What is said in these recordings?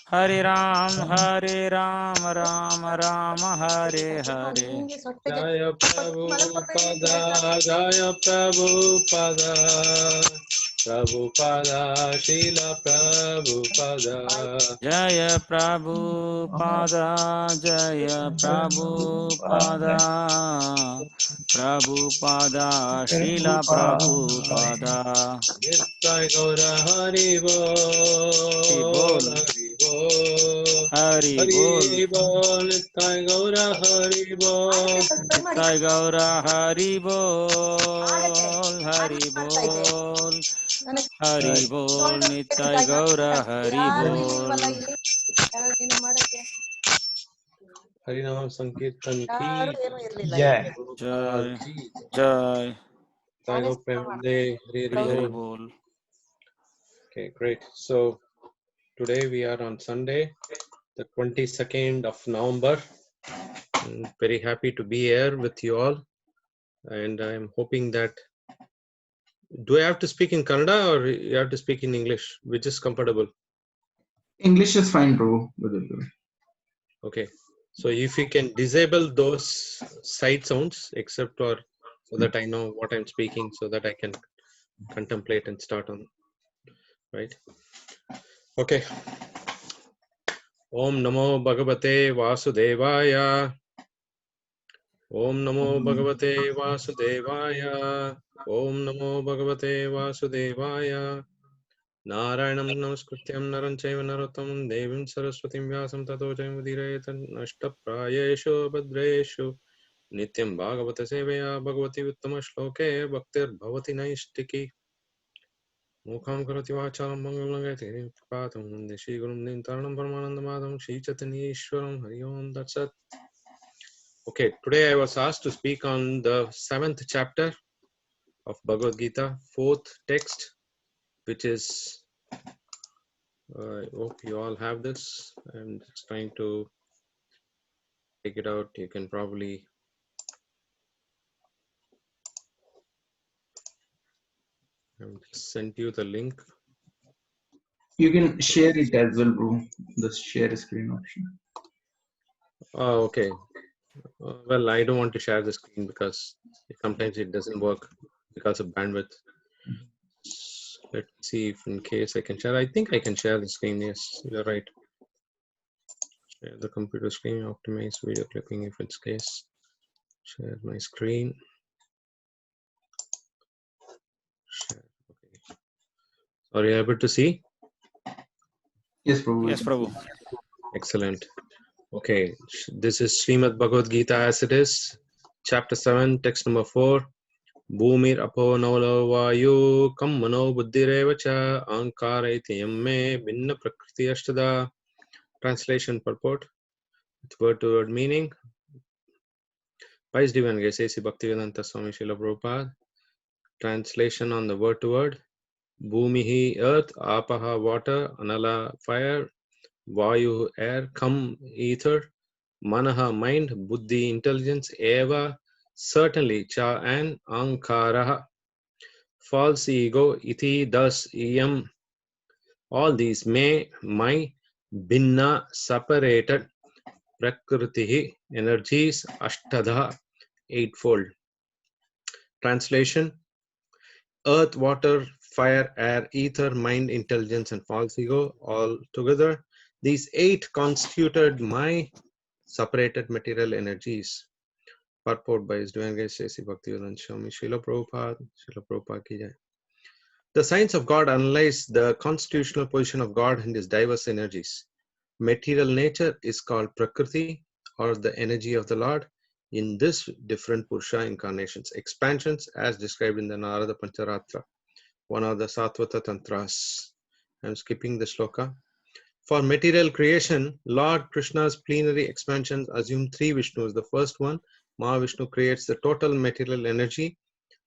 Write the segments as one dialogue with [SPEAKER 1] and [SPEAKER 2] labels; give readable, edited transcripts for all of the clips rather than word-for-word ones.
[SPEAKER 1] Hare Ram, Ram Ram, Hare Hare.
[SPEAKER 2] Jaya Prabhupada, Jaya Prabhupada, Prabhupada, Srila Prabhupada.
[SPEAKER 1] Jaya Prabhupada, Jaya Prabhupada, Prabhupada, Srila Prabhupada.
[SPEAKER 2] Nitai Gaura Hari Bol, Hari Bol,
[SPEAKER 1] Hari Bol,
[SPEAKER 2] Hari Bol, Nitai Gaura Hari Bol.
[SPEAKER 1] Nitai Gaura Hari Bol, Hari Bol, Hari Bol, Nitai Gaura Hari Bol.
[SPEAKER 2] Harinam Sankirtan ki
[SPEAKER 3] Jai.
[SPEAKER 1] Jai,
[SPEAKER 2] ki
[SPEAKER 1] Jai,
[SPEAKER 2] Tayo Premde Hari
[SPEAKER 1] Hari
[SPEAKER 2] Hari Bol.
[SPEAKER 1] Bol.
[SPEAKER 2] Okay, great. So today we are on Sunday, the 22nd of November. I'm very happy to be here with you all, and I'm hoping that. Do I have to speak in Kannada or you have to speak in English, which is comfortable?
[SPEAKER 3] English is fine, bro.
[SPEAKER 2] Okay, so if you can disable those side sounds, except for so that I know what I'm speaking, so that I can contemplate and start on. Right? Okay. Om Namo Bhagavate Vasudevaya. Om Namo Bhagavate Vasudevaya. Om Namo Bhagavate Vasudevaya. Narayanam Namaskrityam Naram Chaiva Narottamam Devim Saraswatim Vyasam Tato Jayamudirayatam Nashtaprayeshu Bhadreshu Nityam Bhagavata Sevaya Bhagavati Uttama Shloke Bhaktir Bhavati Naistiki Mukham Karati Vachalam Mangalangaiti Patam Nande Shri Gurum Nintaranam Paramanandamadam Shri Chaitanya Ishwaram Hari Om Tat Sat. Okay, today I was asked to speak on the 7th chapter of Bhagavad Gita, 4th text, which is, I hope you all have this. I'm just trying to take it out. You can probably, I've just sent you the link.
[SPEAKER 3] You can share it as well, bro. The share screen option.
[SPEAKER 2] Oh, okay. Well, I don't want to share the screen because sometimes it doesn't work because of bandwidth. Let's see if in case I can share. I think I can share the screen. Yes, you're right. Share the computer screen, optimize video clipping if it's case. Share my screen. Share. Okay. Are you able to see?
[SPEAKER 3] Yes, Prabhu.
[SPEAKER 1] Yes, Prabhu.
[SPEAKER 2] Excellent. Okay, this is Srimad Bhagavad Gita as it is, chapter 7, text number 4. Bhumir apo naulo vayu kam mano buddhirevacha ankaraiti yamme binna prakriti ashtada. Translation purport with word to word meaning. By His Divine Grace, A.C. Bhaktivedanta Swami Srila Prabhupada. Translation on the word to word. Bhumihi earth, apaha water, anala fire, vayu air, kam ether, manaha mind, buddhi intelligence, eva certainly, cha and ankaraha false ego, iti thus, iyam all these may, my, binna separated, prakritihi energies, ashtadha eightfold. Translation: earth, water, fire, air, ether, mind, intelligence, and false ego, all together, these 8 constituted my separated material energies. Purport by His Divine Grace A.C. Bhaktivedanta Swami Srila Prabhupada. Srila Prabhupada ki jai. The science of God analyzes the constitutional position of God and His diverse energies. Material nature is called Prakriti, or the energy of the Lord, in this different Purusha incarnations, expansions as described in the Narada Pancharatra, one of the Satvata Tantras. I'm skipping the shloka. For material creation, Lord Krishna's plenary expansions assume 3 Vishnus. The first one, Mahavishnu, creates the total material energy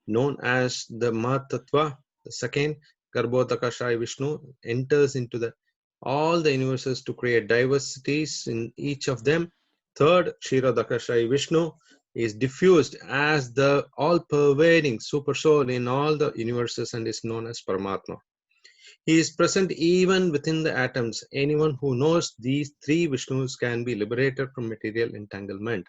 [SPEAKER 2] known as the Mahatattva. The second, Garbhodakashai Vishnu, enters into all the universes to create diversities in each of them. Third, Kshirodakashai Vishnu is diffused as the all-pervading super soul in all the universes and is known as Paramatma. He is present even within the atoms. Anyone who knows these three Vishnus can be liberated from material entanglement.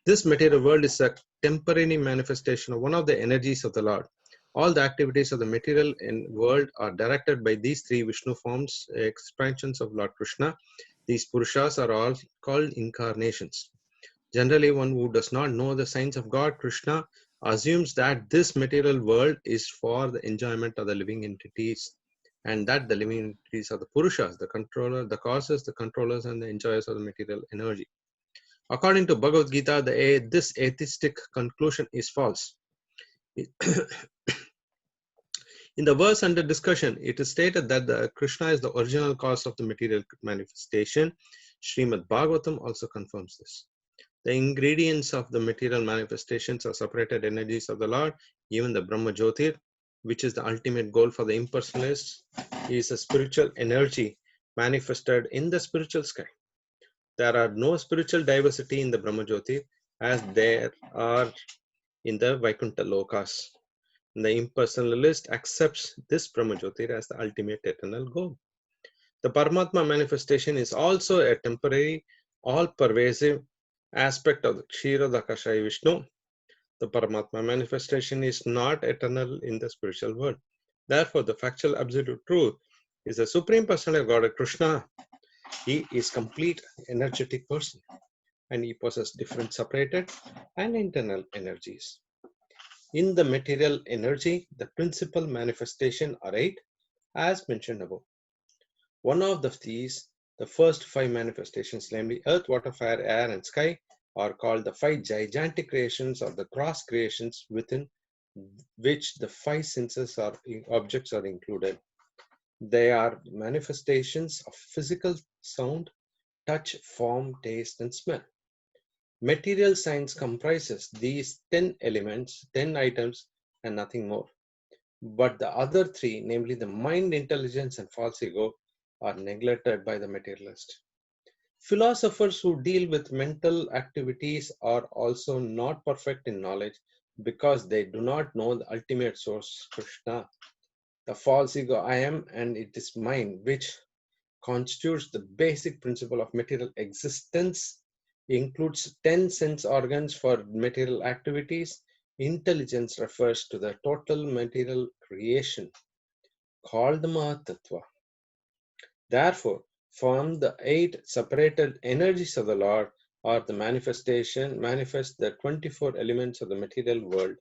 [SPEAKER 2] This material world is a temporary manifestation of one of the energies of the Lord. All the activities of the material world are directed by these three Vishnu forms, expansions of Lord Krishna. These Purushas are all called incarnations. Generally, one who does not know the signs of God, Krishna, assumes that this material world is for the enjoyment of the living entities, and that the living entities are the Purushas, the controller, the causes, the controllers, and the enjoyers of the material energy. According to Bhagavad Gita, this atheistic conclusion is false. In the verse under discussion, it is stated that Krishna is the original cause of the material manifestation. Srimad Bhagavatam also confirms this. The ingredients of the material manifestations are separated energies of the Lord. Even the Brahma Jyotir, which is the ultimate goal for the impersonalists, is a spiritual energy manifested in the spiritual sky. There are no spiritual diversity in the Brahma Jyotir as there are in the Vaikuntha Lokas. The impersonalist accepts this Brahma Jyotir as the ultimate eternal goal. The Paramatma manifestation is also a temporary, all-pervasive aspect of the Kshirodakashayi Vishnu. The Paramatma manifestation is not eternal in the spiritual world. Therefore, the factual absolute truth is the Supreme Personality of Godhead Krishna. He is complete energetic person, and he possesses different separated and internal energies. In the material energy, the principal manifestation are 8, as mentioned above. One of these, the first 5 manifestations, namely earth, water, fire, air, and sky, are called the 5 gigantic creations or the gross creations, within which the 5 senses or objects are included. They are manifestations of physical sound, touch, form, taste, and smell. Material science comprises these 10 elements, 10 items, and nothing more. But the other 3, namely the mind, intelligence, and false ego, are neglected by the materialist. Philosophers who deal with mental activities are also not perfect in knowledge because they do not know the ultimate source, Krishna. The false ego, I am, and it is mine, which constitutes the basic principle of material existence, includes 10 sense organs for material activities. Intelligence refers to the total material creation called the Mahatattva. Therefore, from the 8 separated energies of the Lord or the manifest the 24 elements of the material world,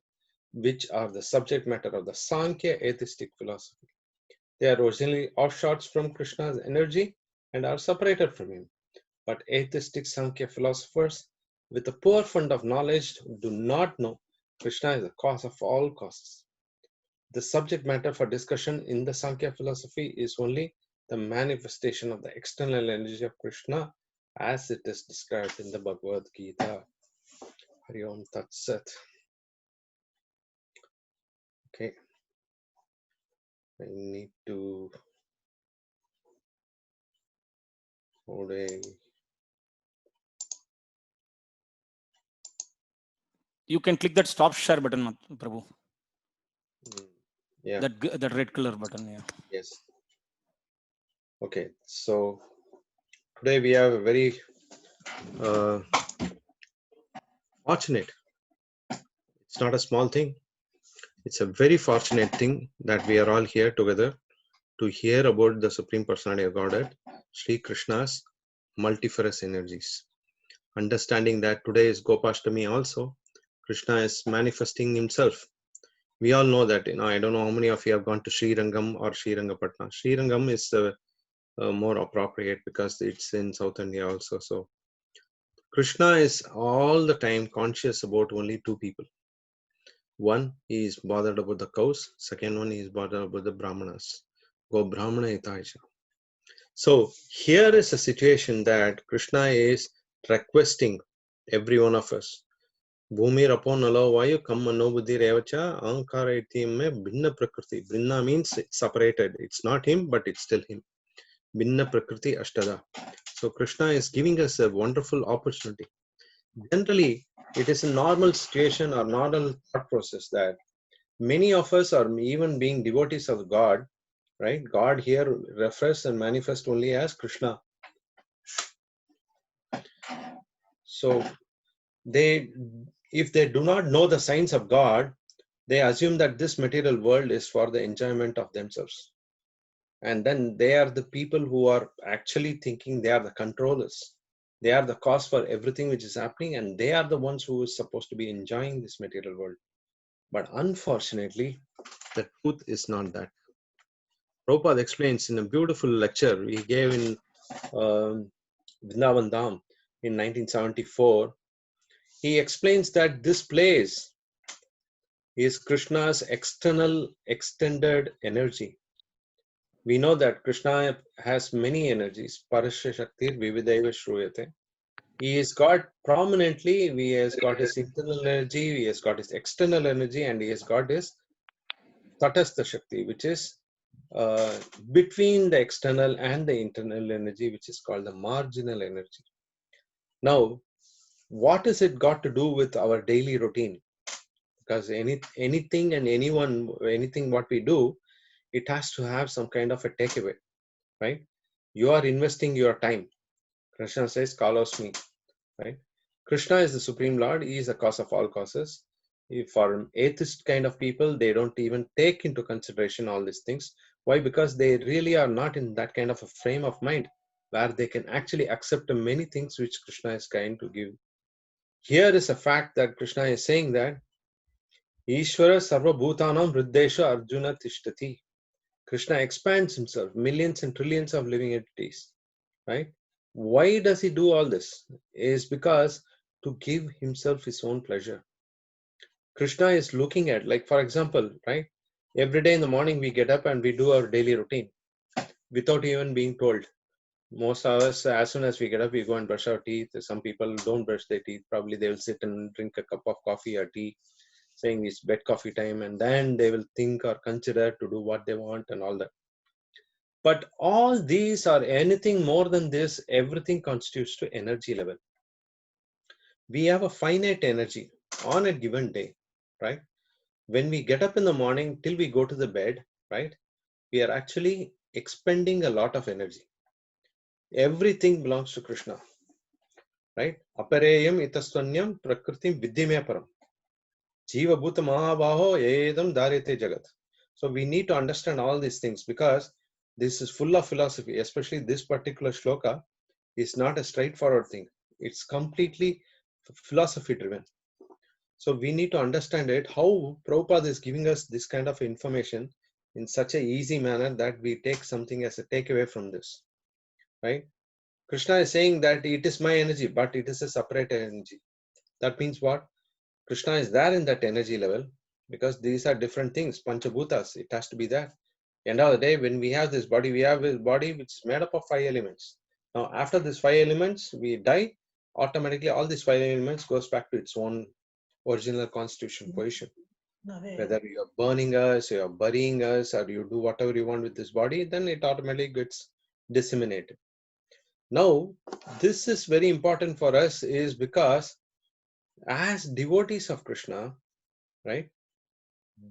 [SPEAKER 2] which are the subject matter of the Sankhya atheistic philosophy. They are originally offshoots from Krishna's energy and are separated from him. But atheistic Sankhya philosophers with a poor fund of knowledge do not know Krishna is the cause of all causes. The subject matter for discussion in the Sankhya philosophy is only the manifestation of the external energy of Krishna as it is described in the Bhagavad Gita. Hari Om Tat Sat. Okay. I need to hold a...
[SPEAKER 1] You can click that stop share button, Prabhu.
[SPEAKER 2] Yeah.
[SPEAKER 1] That red color button, yeah.
[SPEAKER 2] Yes. Okay, so today we have a very fortunate, it's not a small thing, it's a very fortunate thing that we are all here together to hear about the Supreme Personality of Godhead, Sri Krishna's multifarious energies. Understanding that today is Gopashtami also, Krishna is manifesting himself. We all know that, I don't know how many of you have gone to Sri Rangam or Sri Rangapatna. Sri Rangam is more appropriate because it's in South India also. So Krishna is all the time conscious about only 2 people. One, he is bothered about the cows. Second one, he is bothered about the Brahmanas. Go Brahmana Itaisha. So here is a situation that Krishna is requesting every one of us. Bhumi rapo nalo vayu kam mano buddhi revacha ankara ityam mein bhinna prakriti. Bhinna means it's separated. It's not him, but it's still him. Bhinna prakriti ashtada. So Krishna is giving us a wonderful opportunity. Generally, it is a normal situation or normal thought process that many of us are even being devotees of God, right? God here refers and manifests only as Krishna. So if they do not know the signs of God, they assume that this material world is for the enjoyment of themselves. And then they are the people who are actually thinking they are the controllers. They are the cause for everything which is happening, and they are the ones who is supposed to be enjoying this material world. But unfortunately, the truth is not that. Prabhupada explains in a beautiful lecture he gave in Vrindavan Dham in 1974. He explains that this place is Krishna's external extended energy. We know that Krishna has many energies. Parasya Shaktir Vividaiva Shruyate. He is got prominently, he has got his internal energy, he has got his external energy, and he has got his Tatastha Shakti, which is between the external and the internal energy, which is called the marginal energy. Now, what has it got to do with our daily routine? Because anything and anything what we do, it has to have some kind of a takeaway, right? You are investing your time. Krishna says, "Kalosmi," right? Krishna is the Supreme Lord. He is the cause of all causes. For atheist kind of people, they don't even take into consideration all these things. Why? Because they really are not in that kind of a frame of mind where they can actually accept many things which Krishna is trying to give. Here is a fact that Krishna is saying that Ishvara Sarva Bhutanam Hriddesha Arjuna Tishtati. Krishna expands himself, millions and trillions of living entities, right? Why does he do all this? Is because to give himself his own pleasure. Krishna is looking at, like, for example, right? Every day in the morning we get up and we do our daily routine without even being told. Most of us, as soon as we get up, we go and brush our teeth. Some people don't brush their teeth. Probably they will sit and drink a cup of coffee or tea, saying it's bed coffee time, and then they will think or consider to do what they want and all that. But all these are anything more than this. Everything constitutes to energy level. We have a finite energy on a given day, right? When we get up in the morning till we go to the bed, right? We are actually expending a lot of energy. Everything belongs to Krishna, right? Apareyam itastvanyam prakritim vidyame param. Jiva bhuta mahabaho edam dharete jagat. So we need to understand all these things because this is full of philosophy, especially this particular shloka is not a straightforward thing. It's completely philosophy driven. So we need to understand it, how Prabhupada is giving us this kind of information in such a easy manner that we take something as a takeaway from this, right? Krishna is saying that it is my energy, but it is a separate energy. That means what? Krishna is there in that energy level because these are different things, Panchabhutas, it has to be there. End of the day, when we have this body, we have a body which is made up of 5 elements. Now, after these 5 elements, we die, automatically all these 5 elements goes back to its own original constitution position. Whether you are burning us, you are burying us, or you do whatever you want with this body, then it automatically gets disseminated. Now, this is very important for us is because as devotees of Krishna, right,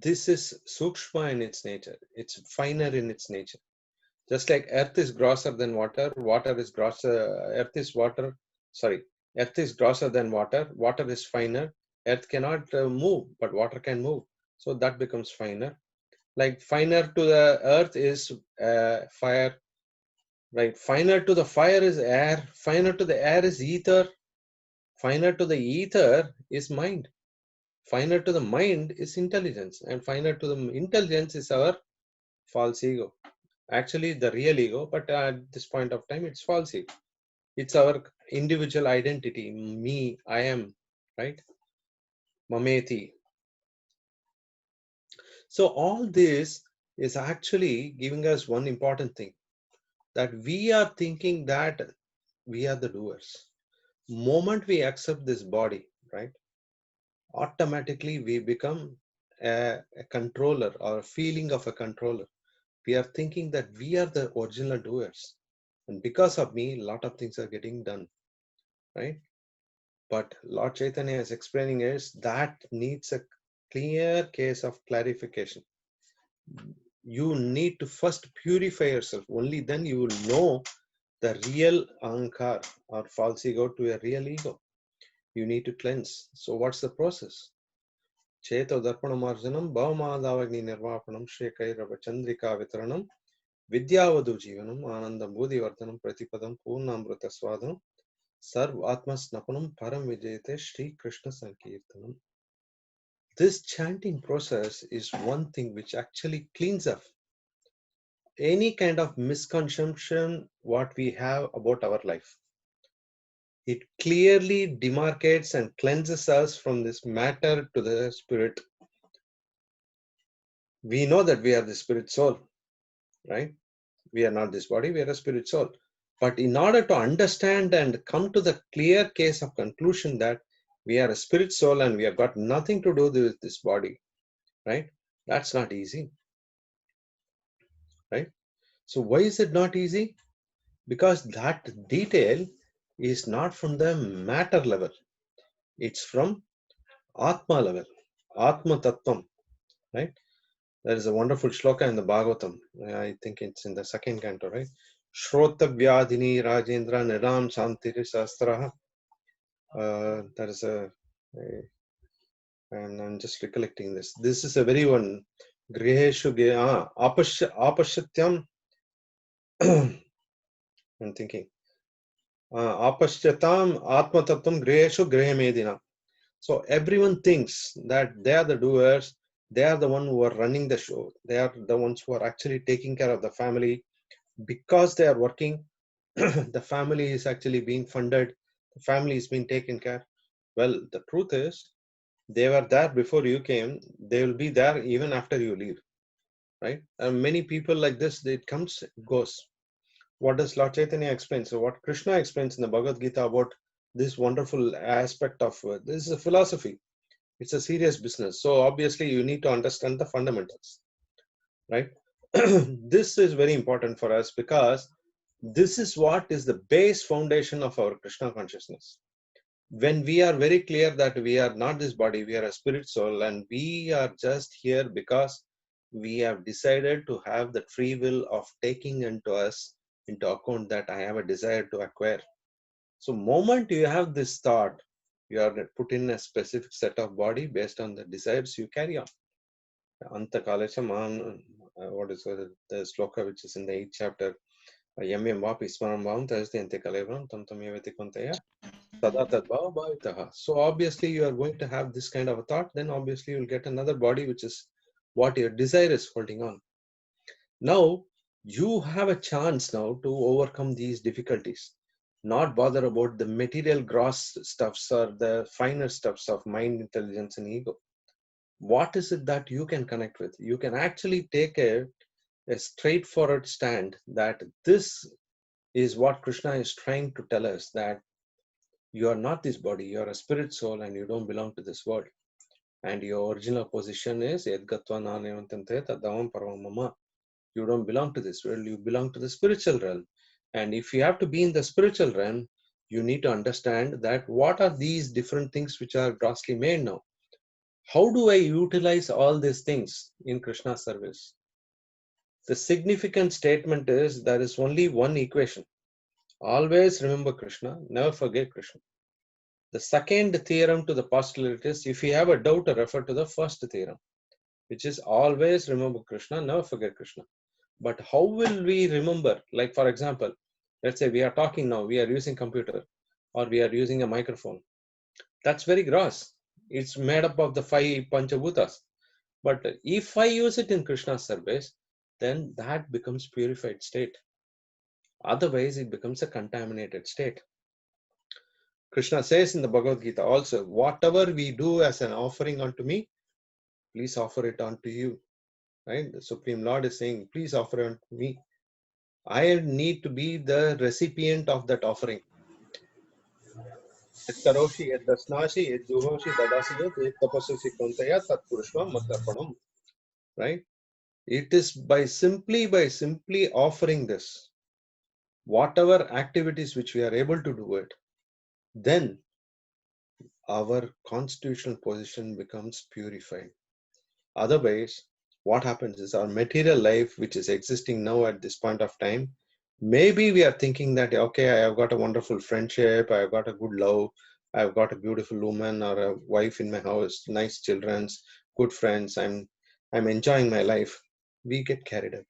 [SPEAKER 2] this is sukshma in its nature. It's finer in its nature. Just like earth is grosser than water, water is grosser, earth is grosser than water, water is finer, earth cannot move, but water can move. So that becomes finer. Like finer to the earth is fire, right? Finer to the fire is air, finer to the air is ether, finer to the ether is mind, finer to the mind is intelligence, and finer to the intelligence is our false ego. Actually the real ego, but at this point of time it's false ego. It's our individual identity, me, I am, right? Mameti. So all this is actually giving us one important thing, that we are thinking that we are the doers. Moment we accept this body, right, automatically we become a controller or a feeling of a controller. We are thinking that we are the original doers, and because of me a lot of things are getting done, right? But Lord Chaitanya is explaining is that needs a clear case of clarification. you need to first purify yourself. Only then you will know the real ahankar or false ego to a real ego. You need to cleanse. So what's the process? Cheto darpanamarjanam bhavmadavagni nirvapanam shrekairava chandrika vitranam vidyavadu jivanam anandam bodhivardhanam pratipadam purnamrita swadhanam sarv atma snapanam param vijayate Shri Krishna Sankirtanam. This chanting process is one thing which actually cleans up any kind of misconception what we have about our life. It clearly demarcates and cleanses us from this matter to the spirit. We know that we are the spirit soul, right? We are not this body, we are a spirit soul. But in order to understand and come to the clear case of conclusion that we are a spirit soul and we have got nothing to do with this body, right? That's not easy, right? So why is it not easy? Because that detail is not from the matter level. It's from Atma level, Atma Tattvam, right? There is a wonderful shloka in the Bhagavatam. I think it's in the second canto, right? Shrota Vyadhini Rajendra Nidam Santiri Sastraha. There is and I'm just recollecting this. This is a very one. Griheshu Apashatyam. I'm thinking. Apashyatam Atma Tattvam Griheshu Grihemedina. So everyone thinks that they are the doers, they are the one who are running the show, they are the ones who are actually taking care of the family. Because they are working, the family is actually being funded, the family is being taken care. Well, the truth is, they were there before you came, they will be there even after you leave, right? And many people like this, it comes, it goes. What does Lord Chaitanya explain? So what Krishna explains in the Bhagavad Gita about this wonderful aspect of this is a philosophy. It's a serious business. So obviously you need to understand the fundamentals, right? This is very important for us because this is what is the base foundation of our Krishna consciousness. When we are very clear that we are not this body, we are a spirit soul, and we are just here because we have decided to have the free will of taking into account that I have a desire to acquire. So moment you have this thought, you are put in a specific set of body based on the desires you carry on. Anta Kalesha what is the sloka which is in the 8th chapter? Yam vapi smaram bhavam tajati ante kalevaram tam tam yavati kontaya sada tad bhava bhavitaha. So obviously you are going to have this kind of a thought, then obviously you will get another body which is what your desire is holding on. Now you have a chance now to overcome these difficulties. Not bother about the material gross stuffs or the finer stuffs of mind, intelligence and ego. What is it that you can connect with? You can actually take a straightforward stand that this is what Krishna is trying to tell us, that you are not this body, you are a spirit soul and you don't belong to this world. And your original position is Edgatva Nanayantante Tadavam Paramama. You don't belong to this world, you belong to the spiritual realm. And if you have to be in the spiritual realm, you need to understand that what are these different things which are grossly made now? How do I utilize all these things in Krishna's service? The significant statement is there is only one equation. Always remember Krishna, never forget Krishna. The second theorem to the postulate is, if you have a doubt, refer to the first theorem, which is always remember Krishna, never forget Krishna. But how will we remember? Like for example, let's say we are talking now, we are using computer or we are using a microphone. That's very gross. It's made up of the 5 Panchabhutas. But if I use it in Krishna's service, then that becomes purified state. Otherwise, it becomes a contaminated state. Krishna says in the Bhagavad Gita also, whatever we do as an offering unto me, please offer it unto you. Right? The Supreme Lord is saying, please offer it unto me. I need to be the recipient of that offering. Right? It is by simply offering this, whatever activities which we are able to do it, then our constitutional position becomes purified. Otherwise, what happens is our material life, which is existing now at this point of time, maybe we are thinking that, okay, I have got a wonderful friendship, I have got a good love, I've got a beautiful woman or a wife in my house, nice children's, good friends, I'm enjoying my life. We get carried away.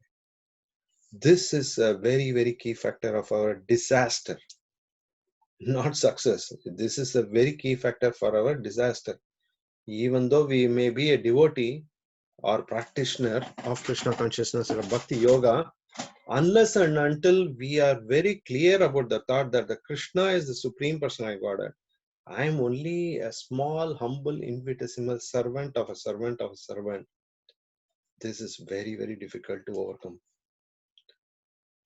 [SPEAKER 2] This is a very, very key factor of our disaster, not success. This is a very key factor for our disaster. Even though we may be a devotee or practitioner of Krishna consciousness or Bhakti Yoga, unless and until we are very clear about the thought that the Krishna is the Supreme Personality Godhead, I am only a small, humble, infinitesimal servant of a servant of a servant. This is very, very difficult to overcome.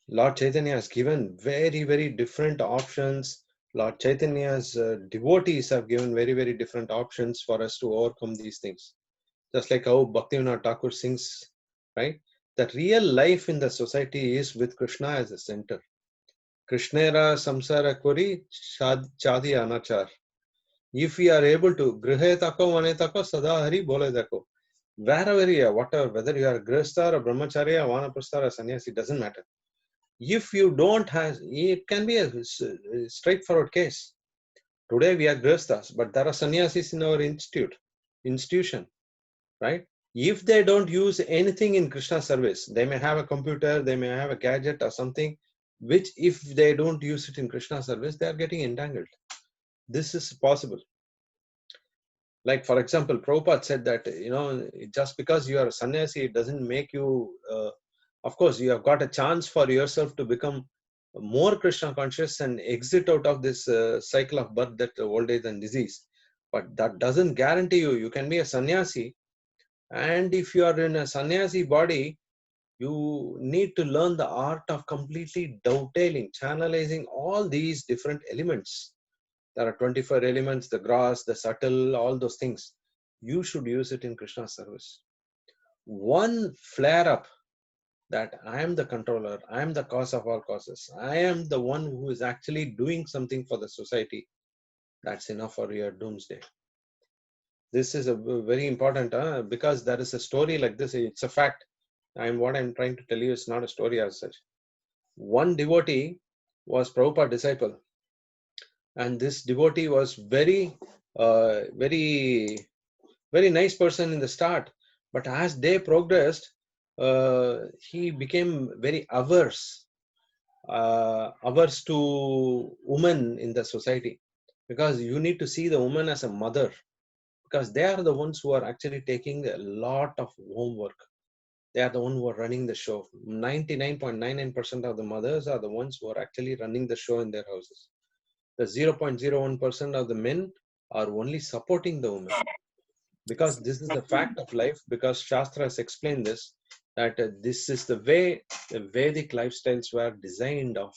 [SPEAKER 2] Lord Chaitanya has given very, very different options. Lord Chaitanya's devotees have given very, very different options for us to overcome these things. Just like how Bhaktivinoda Thakur sings, right? That real life in the society is with Krishna as a center. Krishnera samsara kori chadi anachar. If we are able to grihe tako vane tako sada hari bole dako. Wherever you are, whatever, whether you are a grihastha or brahmacharya, vanaprastha or sannyasi, doesn't matter. If you don't have, it can be a straightforward case. Today we are grihasthas, but there are sannyasis in our institution, right? If they don't use anything in Krishna service, they may have a computer, they may have a gadget or something, which if they don't use it in Krishna service, they are getting entangled. This is possible. Like, for example, Prabhupada said that, just because you are a sannyasi, it doesn't make you, of course, you have got a chance for yourself to become more Krishna conscious and exit out of this cycle of birth, death, old age and disease. But that doesn't guarantee you can be a sannyasi. And if you are in a sannyasi body, you need to learn the art of completely dovetailing, channelizing all these different elements. There are 24 elements, the gross, the subtle, all those things. You should use it in Krishna service. One flare up that I am the controller, I am the cause of all causes, I am the one who is actually doing something for the society, that's enough for your doomsday. This is a very important, because there is a story like this. It's a fact. What I'm trying to tell you is not a story as such. One devotee was Prabhupada disciple, and this devotee was very nice person in the start, but as they progressed, he became very averse to women in the society, because you need to see the woman as a mother, because they are the ones who are actually taking a lot of homework. They are the ones who are running the show. 99.99% of the mothers are the ones who are actually running the show in their houses. The 0.01% of the men are only supporting the women. Because this is the fact of life, because Shastra has explained this, that this is the way the Vedic lifestyles were designed of.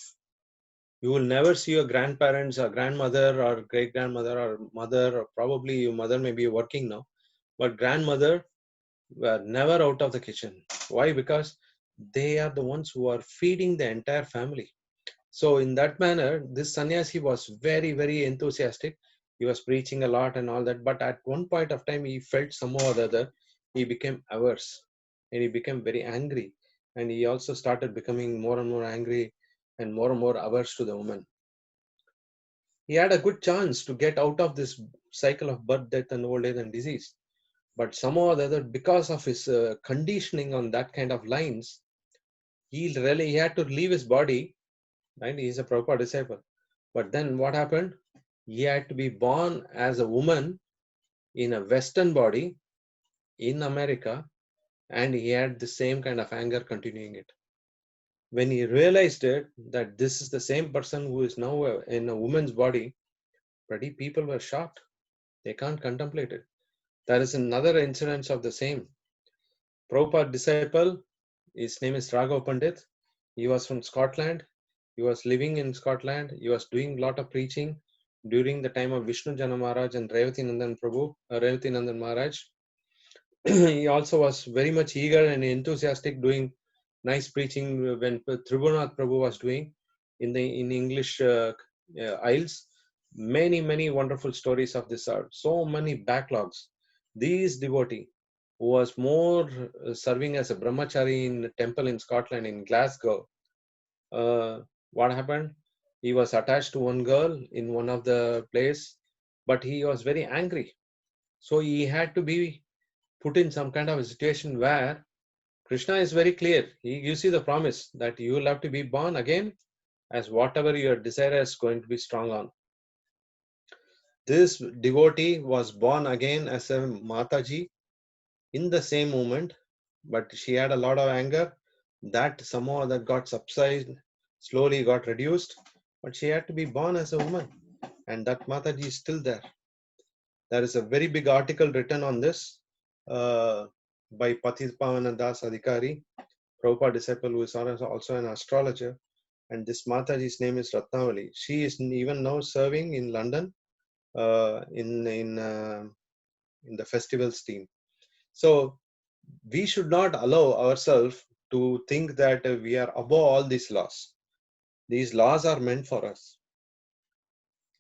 [SPEAKER 2] You will never see your grandparents or grandmother or great-grandmother or mother, or probably your mother may be working now, but grandmother were never out of the kitchen. Why? Because they are the ones who are feeding the entire family. So in that manner, this sannyasi was very, very enthusiastic. He was preaching a lot and all that. But at one point of time, he felt somehow or the other, he became averse and he became very angry. And he also started becoming more and more angry and more averse to the woman. He had a good chance to get out of this cycle of birth, death, and old age and disease. But somehow or the other, because of his conditioning on that kind of lines, he had to leave his body, right? He's a Prabhupada disciple. But then what happened? He had to be born as a woman in a Western body in America, and he had the same kind of anger continuing it. When he realized it, that this is the same person who is now in a woman's body, pretty people were shocked. They can't contemplate it. There is another incident of the same. Prabhupada disciple, his name is Raghav Pandit. He was from Scotland. He was living in Scotland. He was doing a lot of preaching during the time of Vishnu Jana Maharaj and Revati Nandan Maharaj. He also was very much eager and enthusiastic doing nice preaching when Tribhunath Prabhu was doing in English Isles. Many wonderful stories of this art. So many backlogs. These devotee, who was more serving as a brahmachari in a temple in Scotland, in Glasgow. What happened? He was attached to one girl in one of the place, but he was very angry. So he had to be put in some kind of a situation where Krishna is very clear. He gives you the promise that you will have to be born again as whatever your desire is going to be strong on. This devotee was born again as a Mataji in the same moment, but she had a lot of anger that somehow that got subsided, slowly got reduced, but she had to be born as a woman, and that Mataji is still there. There is a very big article written on this by Patitpavana Das Adhikari, Prabhupada disciple, who is also an astrologer, and this Mataji's name is Ratnavali. She is even now serving in London in the festivals team. So we should not allow ourselves to think that we are above all these laws. These laws are meant for us.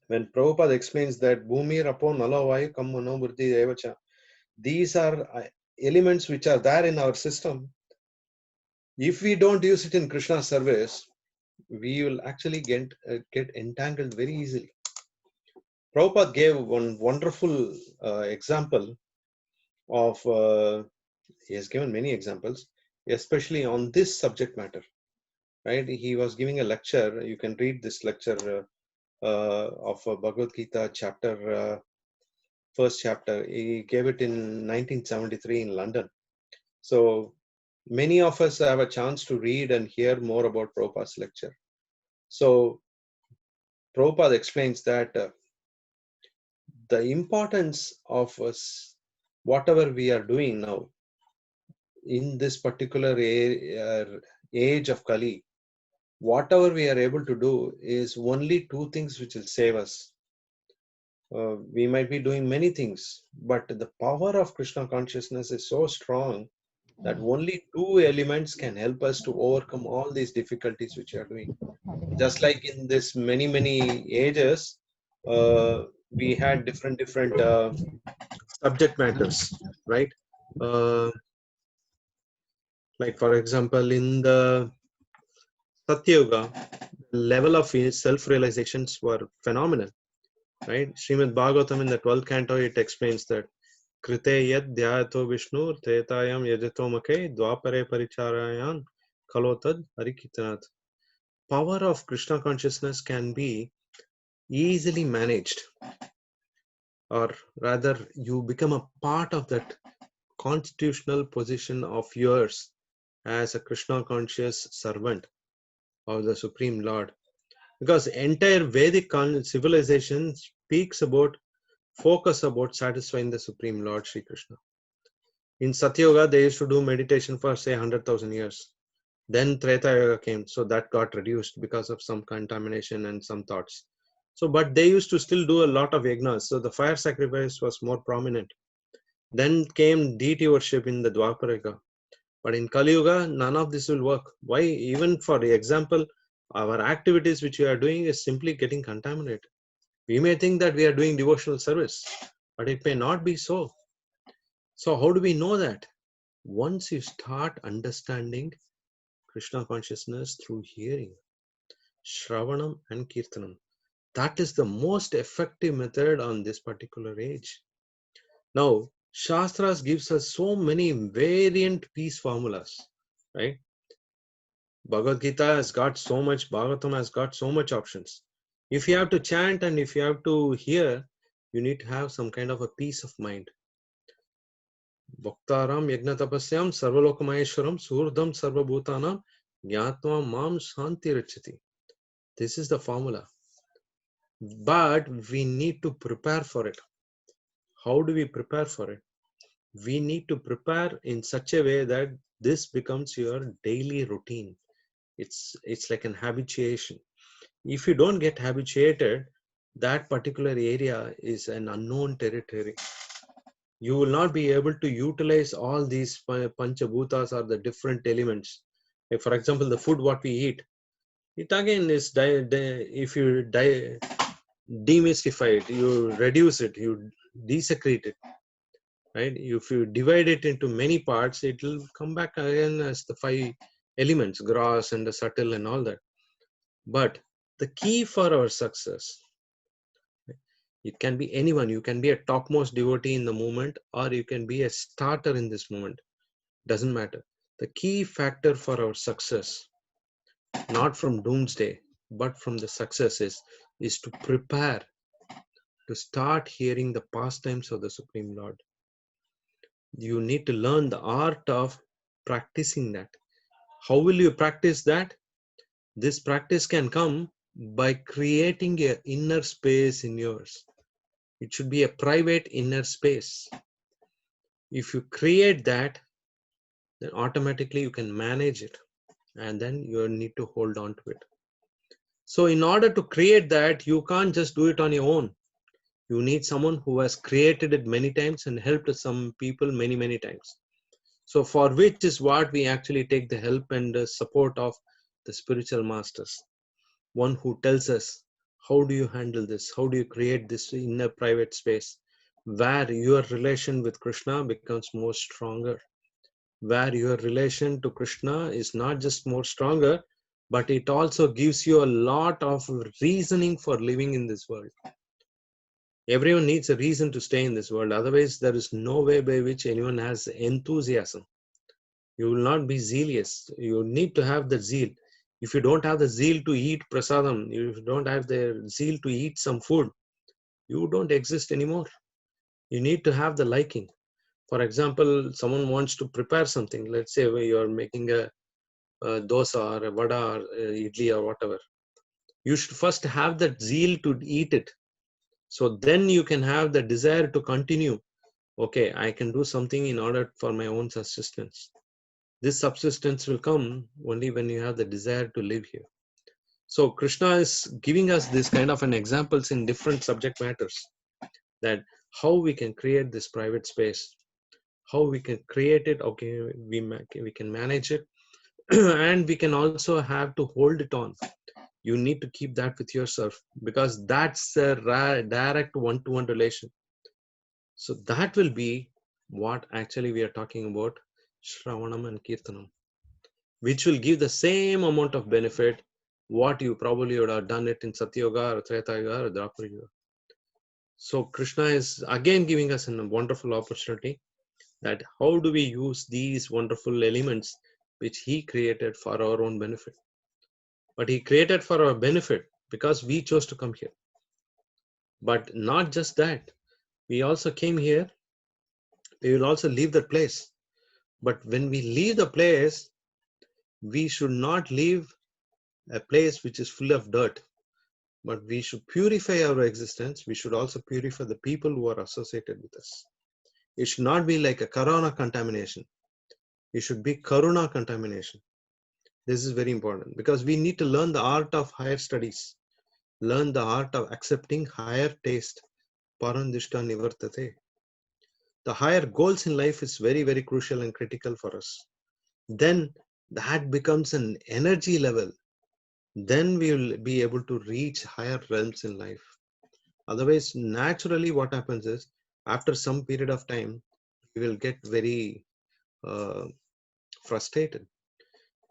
[SPEAKER 2] When Prabhupada explains that Bhumi Rapo Nalavayu Kammano Buddhi Devacha, these are elements which are there in our system. If we don't use it in Krishna's service, we will actually get entangled very easily. Prabhupada gave one wonderful example of, he has given many examples, especially on this subject matter. Right? He was giving a lecture. You can read this lecture of Bhagavad Gita chapter, first chapter. He gave it in 1973 in London. So many of us have a chance to read and hear more about Prabhupada's lecture. So Prabhupada explains that the importance of us, whatever we are doing now in this particular age of Kali, whatever we are able to do is only two things which will save us. We might be doing many things, but the power of Krishna consciousness is so strong that only two elements can help us to overcome all these difficulties which we are doing. Just like in this many ages, we had different subject matters, right? Like for example, in the Satya Yuga, the level of self-realizations were phenomenal, right? Srimad Bhagavatam in the 12th canto, it explains that Krite yad dhyayato Vishnu tretayam yajato make dwapare paricharayan kalotad harikitanath. Power of Krishna consciousness can be easily managed, or rather you become a part of that constitutional position of yours as a Krishna conscious servant of the Supreme Lord. Because entire Vedic civilization speaks about, focus about satisfying the Supreme Lord Sri Krishna. In Satya Yuga, they used to do meditation for say 100,000 years. Then Treta Yuga came, so that got reduced because of some contamination and some thoughts. So, but they used to still do a lot of yagnas, so the fire sacrifice was more prominent. Then came deity worship in the Dwapara Yuga. But in Kali Yuga, none of this will work. Why? Even for example, our activities which we are doing is simply getting contaminated. We may think that we are doing devotional service, but it may not be so. So how do we know that? Once you start understanding Krishna consciousness through hearing, Shravanam and Kirtanam, that is the most effective method on this particular age. Now, Shastras gives us so many variant peace formulas, right? Bhagavad Gita has got so much, Bhagavatam has got so much options. If you have to chant and if you have to hear, you need to have some kind of a peace of mind. Bhaktaram Yagnatapasyam Sarvalokamayeshwaram Surdam Sarvabhutanam Jnatva Mam Shanti Rachati. This is the formula. But we need to prepare for it. How do we prepare for it? We need to prepare in such a way that this becomes your daily routine. It's like an habituation. If you don't get habituated, that particular area is an unknown territory. You will not be able to utilize all these panchabhutas or the different elements. Like for example, the food what we eat, it again is if you demystify it, you reduce it, you desecrate it, right? If you divide it into many parts, it will come back again as the 5 elements, gross and the subtle and all that. But the key for our success, it can be anyone. You can be a topmost devotee in the movement, or you can be a starter in this movement. Doesn't matter. The key factor for our success, not from doomsday, but from the success is to prepare to start hearing the pastimes of the Supreme Lord. You need to learn the art of practicing that. How will you practice that? This practice can come by creating an inner space in yours. It should be a private inner space. If you create that, then automatically you can manage it, and then you need to hold on to it. So in order to create that, you can't just do it on your own. You need someone who has created it many times and helped some people many times. So for which is what we actually take the help and the support of the spiritual masters. One who tells us, how do you handle this? How do you create this inner private space where your relation with Krishna becomes more stronger? Where your relation to Krishna is not just more stronger, but it also gives you a lot of reasoning for living in this world. Everyone needs a reason to stay in this world. Otherwise, there is no way by which anyone has enthusiasm. You will not be zealous. You need to have the zeal. If you don't have the zeal to eat prasadam, if you don't have the zeal to eat some food, you don't exist anymore. You need to have the liking. For example, someone wants to prepare something. Let's say you are making a dosa or a vada or idli or whatever. You should first have that zeal to eat it. So then you can have the desire to continue. Okay, I can do something in order for my own subsistence. This subsistence will come only when you have the desire to live here. So Krishna is giving us this kind of an examples in different subject matters, that how we can create this private space, how we can create it. Okay, we can manage it, and we can also have to hold it on. You need to keep that with yourself, because that's a direct one-to-one relation. So that will be what actually we are talking about, Shravanam and Kirtanam, which will give the same amount of benefit what you probably would have done it in Satyoga or Treta Yuga or Dwapara Yuga. So Krishna is again giving us a wonderful opportunity, that how do we use these wonderful elements which he created for our own benefit. But he created for our benefit because we chose to come here. But not just that, we also came here, we will also leave the place. But when we leave the place, we should not leave a place which is full of dirt, but we should purify our existence. We should also purify the people who are associated with us. It should not be like a corona contamination. It should be karuna contamination. This is very important, because we need to learn the art of higher studies, learn the art of accepting higher taste. Parandishta nivartate. The higher goals in life is very crucial and critical for us. Then that becomes an energy level. Then we will be able to reach higher realms in life. Otherwise, naturally what happens is, after some period of time, we will get very frustrated.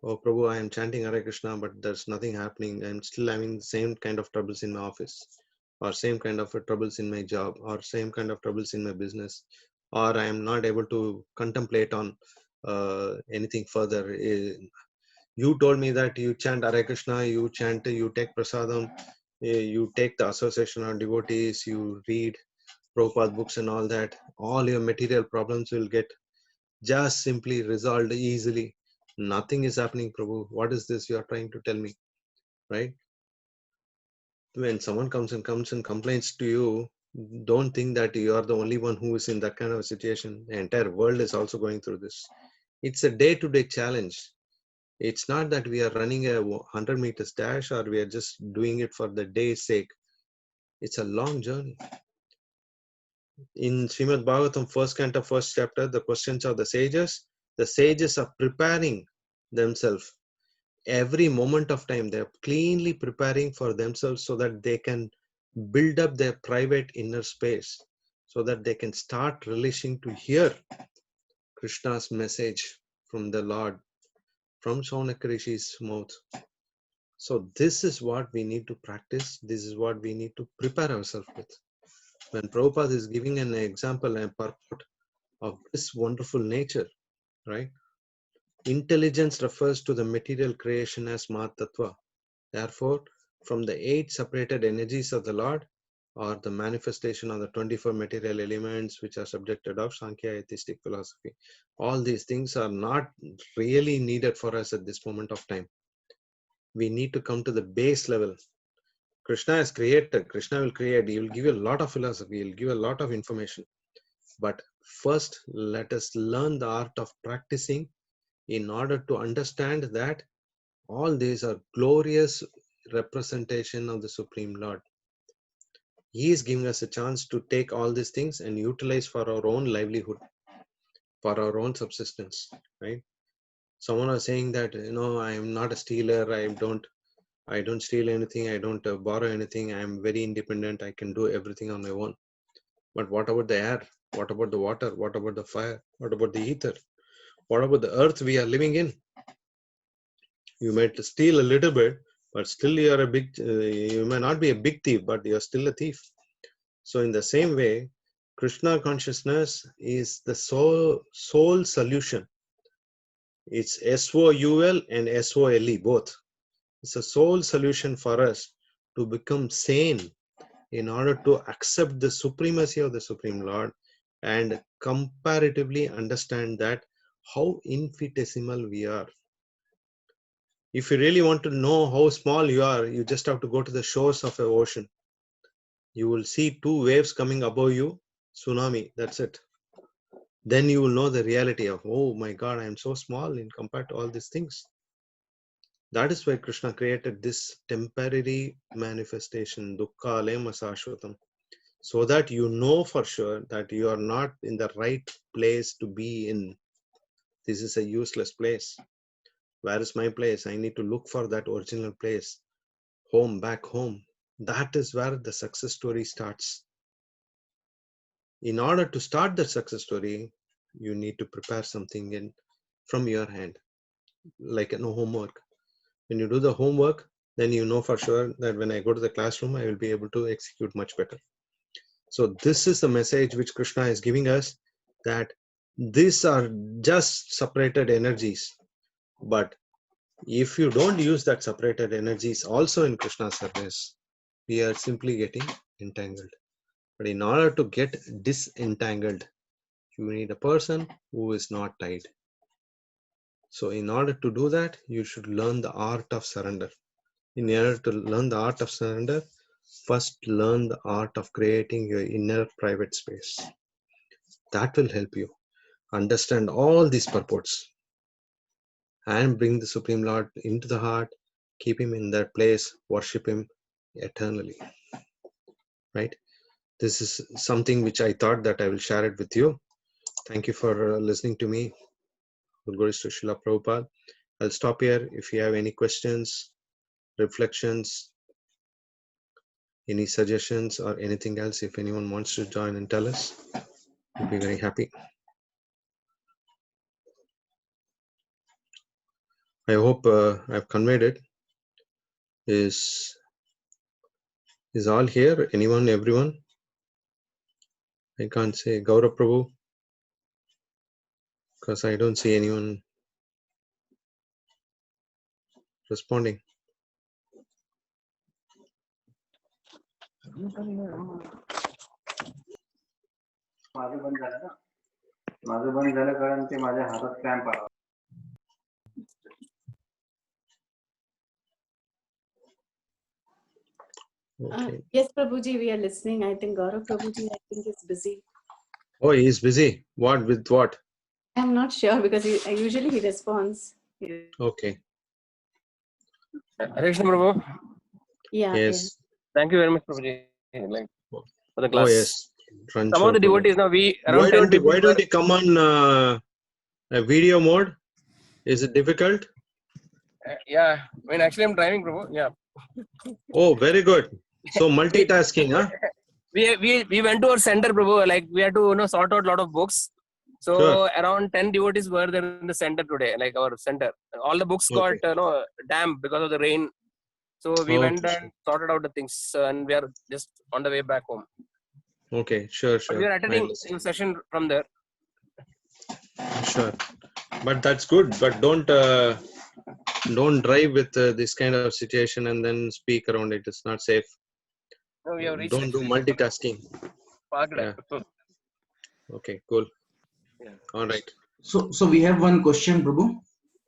[SPEAKER 2] Oh Prabhu, I am chanting Hare Krishna, but there's nothing happening. I'm still having the same kind of troubles in my office, or same kind of troubles in my job, or same kind of troubles in my business, or I am not able to contemplate on anything further. You told me that you chant Hare Krishna, you chant, you take prasadam, you take the association of devotees, you read Prabhupada books and all that. All your material problems will get just simply resolved easily. Nothing is happening, Prabhu. What is this you are trying to tell me? Right? When someone comes and complains to you, don't think that you are the only one who is in that kind of a situation. The entire world is also going through this. It's a day-to-day challenge. It's not that we are running a 100 meters dash, or we are just doing it for the day's sake. It's a long journey. In Srimad Bhagavatam, first canto, first chapter, the questions of the sages are preparing themselves. Every moment of time, they're cleanly preparing for themselves so that they can build up their private inner space. so that they can start relishing to hear Krishna's message from the Lord, from Shaunaka Rishi's mouth. So this is what we need to practice. This is what we need to prepare ourselves with. When Prabhupada is giving an example and purport of this wonderful nature, right? Intelligence refers to the material creation as Mahatattva. Therefore, from the 8 separated energies of the Lord, or the manifestation of the 24 material elements which are subjected of Sankhya atheistic philosophy, all these things are not really needed for us at this moment of time. We need to come to the base level. Krishna has created, Krishna will create, he will give you a lot of philosophy, he will give a lot of information. But first, let us learn the art of practicing in order to understand that all these are glorious representation of the Supreme Lord. He is giving us a chance to take all these things and utilize for our own livelihood, for our own subsistence, right? Someone was saying that, I am not a stealer, I don't steal anything, I don't borrow anything, I am very independent, I can do everything on my own. But what about the air? What about the water? What about the fire? What about the ether? What about the earth we are living in? You might steal a little bit, but still you are you may not be a big thief, but you are still a thief. So in the same way, Krishna consciousness is the soul solution. It's SOUL and SOLE both. It's a soul solution for us to become sane in order to accept the supremacy of the Supreme Lord and comparatively understand that how infinitesimal we are. If you really want to know how small you are, you just have to go to the shores of an ocean. You will see 2 waves coming above you, tsunami, that's it. Then you will know the reality of, oh my God, I am so small in compared to all these things. That is why Krishna created this temporary manifestation, dukkha alema sashvatam, so that you know for sure that you are not in the right place to be in. This is a useless place. Where is my place? I need to look for that original place. Home, back home. That is where the success story starts. In order to start the success story, you need to prepare something from your hand, like homework. When you do the homework, then you know for sure that when I go to the classroom, I will be able to execute much better. So this is the message which Krishna is giving us, that these are just separated energies. But if you don't use that separated energies also in Krishna's service, we are simply getting entangled. But in order to get disentangled, you need a person who is not tied. So in order to do that, you should learn the art of surrender. In order to learn the art of surrender, first learn the art of creating your inner private space. That will help you understand all these purports and bring the Supreme Lord into the heart, keep him in that place, worship him eternally. Right? This is something which I thought that I will share it with you. Thank you for listening to me. Good glories to Srila Prabhupada. I'll stop here. If you have any questions, reflections, any suggestions, or anything else, if anyone wants to join and tell us, we'll be very happy. I hope I've conveyed it. Is all here? Anyone, everyone? I can't say Gaurav Prabhu because I don't see anyone responding.
[SPEAKER 3] माझं बंद झालं ना, माझं बंद झालं कारण ते माझ्या हातात क्रॅम्प आला.
[SPEAKER 2] Okay.
[SPEAKER 4] Yes, Prabhuji, we are listening. I think Gaurav Prabhuji, I think is busy.
[SPEAKER 2] Oh, he's busy. What with what?
[SPEAKER 4] I'm not sure because usually he responds.
[SPEAKER 2] Okay.
[SPEAKER 5] Hare Krishna Prabhu.
[SPEAKER 4] Yeah.
[SPEAKER 2] Yes.
[SPEAKER 5] Thank you very much, Prabhuji. Like for the
[SPEAKER 2] Oh
[SPEAKER 5] class.
[SPEAKER 2] yes.
[SPEAKER 5] Some of the devotees now
[SPEAKER 2] Why don't you come on a video mode? Is it difficult?
[SPEAKER 5] Yeah. I mean, actually, I'm driving, Prabhu. Yeah.
[SPEAKER 2] Oh, very good. So multitasking, huh?
[SPEAKER 5] we went to our center, Prabhu. Like we had to sort out a lot of books. So
[SPEAKER 2] Sure.
[SPEAKER 5] around 10 devotees were there in the center today, like our center. All the books got
[SPEAKER 2] Okay.
[SPEAKER 5] damp because of the rain. So we went
[SPEAKER 2] Okay.
[SPEAKER 5] and sorted out the things, and we are just on the way back home.
[SPEAKER 2] Okay. Sure.
[SPEAKER 5] But we
[SPEAKER 2] Sure.
[SPEAKER 5] are
[SPEAKER 2] I
[SPEAKER 5] attending
[SPEAKER 2] understand.
[SPEAKER 5] a session from there.
[SPEAKER 2] Sure. But that's good. But don't drive with this kind of situation and then speak around it. It's not safe.
[SPEAKER 5] No, we have reached
[SPEAKER 2] Don't do
[SPEAKER 5] actually.
[SPEAKER 2] multitasking.
[SPEAKER 5] Parked.
[SPEAKER 2] Yeah. Okay. Cool.
[SPEAKER 5] Yeah.
[SPEAKER 2] All right.
[SPEAKER 6] So we have one question, Prabhu,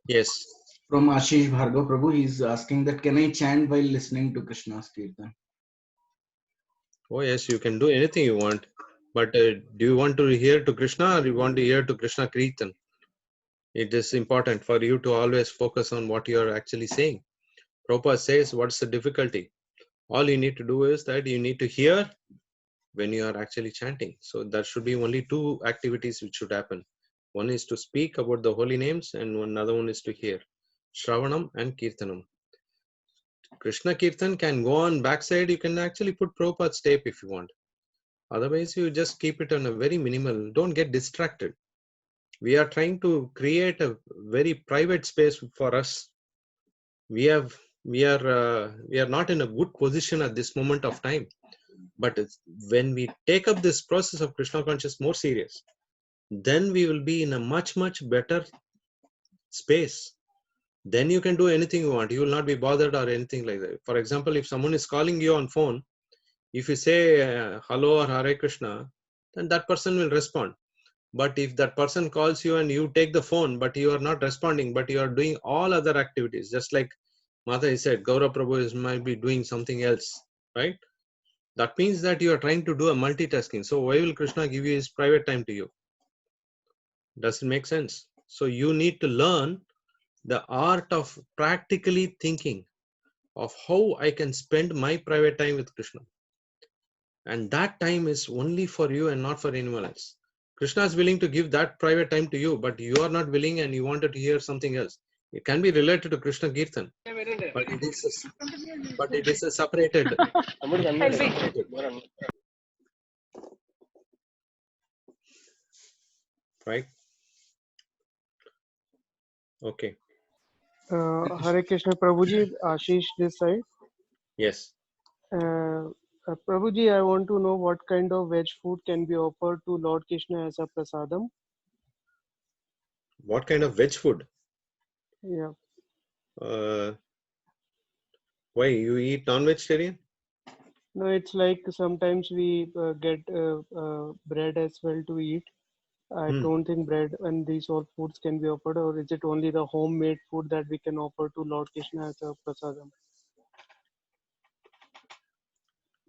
[SPEAKER 2] Yes.
[SPEAKER 6] from Ashish Bhargav. Prabhu, he's asking that can I chant while listening to Krishna's Kirtan?
[SPEAKER 2] Oh yes, you can do anything you want. But do you want to hear to Krishna or you want to hear to Krishna Kirtan? It is important for you to always focus on what you are actually saying. Prabhupada says, what's the difficulty? All you need to do is that you need to hear when you are actually chanting. So there should be only two activities which should happen. One is to speak about the holy names and another one is to hear. Shravanam and Kirtanam. Krishna Kirtan can go on backside. You can actually put Prabhupada's tape if you want. Otherwise, you just keep it on a very minimal. Don't get distracted. We are trying to create a very private space for us. We are not in a good position at this moment of time. But when we take up this process of Krishna consciousness more serious, then we will be in a much better space. Then you can do anything you want. You will not be bothered or anything like that. For example, if someone is calling you on phone, if you say hello or Hare Krishna, then that person will respond. But if that person calls you and you take the phone, but you are not responding, but you are doing all other activities, just like Mata said, Gaura Prabhu might be doing something else, right? That means that you are trying to do a multitasking. So why will Krishna give you his private time to you? Does it make sense? So you need to learn the art of practically thinking of how I can spend my private time with Krishna. And that time is only for you and not for anyone else. Krishna is willing to give that private time to you, but you are not willing and you wanted to hear something else. It can be related to Krishna Kirtan, but it is a separated. Right? Okay.
[SPEAKER 7] Hare Krishna, Prabhuji, Ashish this side.
[SPEAKER 2] Yes.
[SPEAKER 7] Prabhuji, I want to know what kind of veg food can be offered to Lord Krishna as a prasadam.
[SPEAKER 2] What kind of veg food?
[SPEAKER 7] Yeah.
[SPEAKER 2] Why you eat non-vegetarian?
[SPEAKER 7] No, it's like sometimes we get bread as well to eat. I don't think bread and these all foods can be offered, or is it only the homemade food that we can offer to Lord Krishna as a prasadam?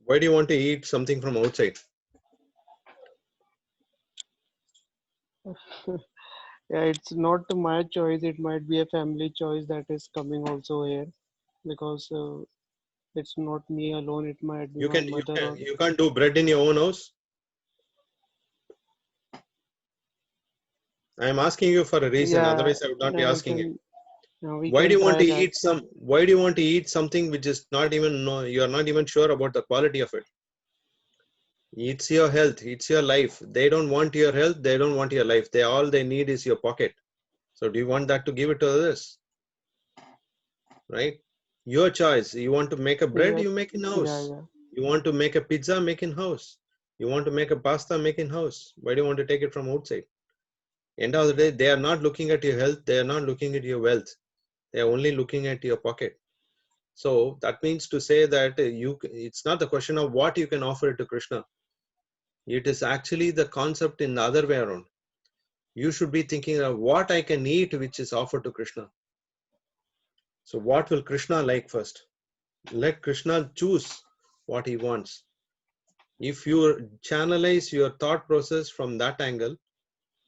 [SPEAKER 2] Why do you want to eat something from outside?
[SPEAKER 7] Yeah, it's not my choice. It might be a family choice that is coming also here, because it's not me alone. It might be my mother or.
[SPEAKER 2] You can't do bread in your own house. I am asking you for a reason.
[SPEAKER 7] Yeah,
[SPEAKER 2] Otherwise, I would not be
[SPEAKER 7] no,
[SPEAKER 2] asking it.
[SPEAKER 7] we
[SPEAKER 2] Why do
[SPEAKER 7] can
[SPEAKER 2] you want
[SPEAKER 7] try
[SPEAKER 2] to
[SPEAKER 7] that.
[SPEAKER 2] eat Why do you want to eat something which is not even you are not even sure about the quality of it? It's your health. It's your life. They don't want your health. They don't want your life. All they need is your pocket. So do you want that to give it to others? Right? Your choice. You want to make a bread,
[SPEAKER 7] Yeah,
[SPEAKER 2] you make in house.
[SPEAKER 7] yeah.
[SPEAKER 2] You want to make a pizza, make in house. You want to make a pasta, make in house. Why do you want to take it from outside? End of the day, they are not looking at your health. They are not looking at your wealth. They are only looking at your pocket. So that means to say that it's not the question of what you can offer to Krishna. It is actually the concept in the other way around. You should be thinking of what I can eat which is offered to Krishna. So what will Krishna like first? Let Krishna choose what he wants. If you channelize your thought process from that angle,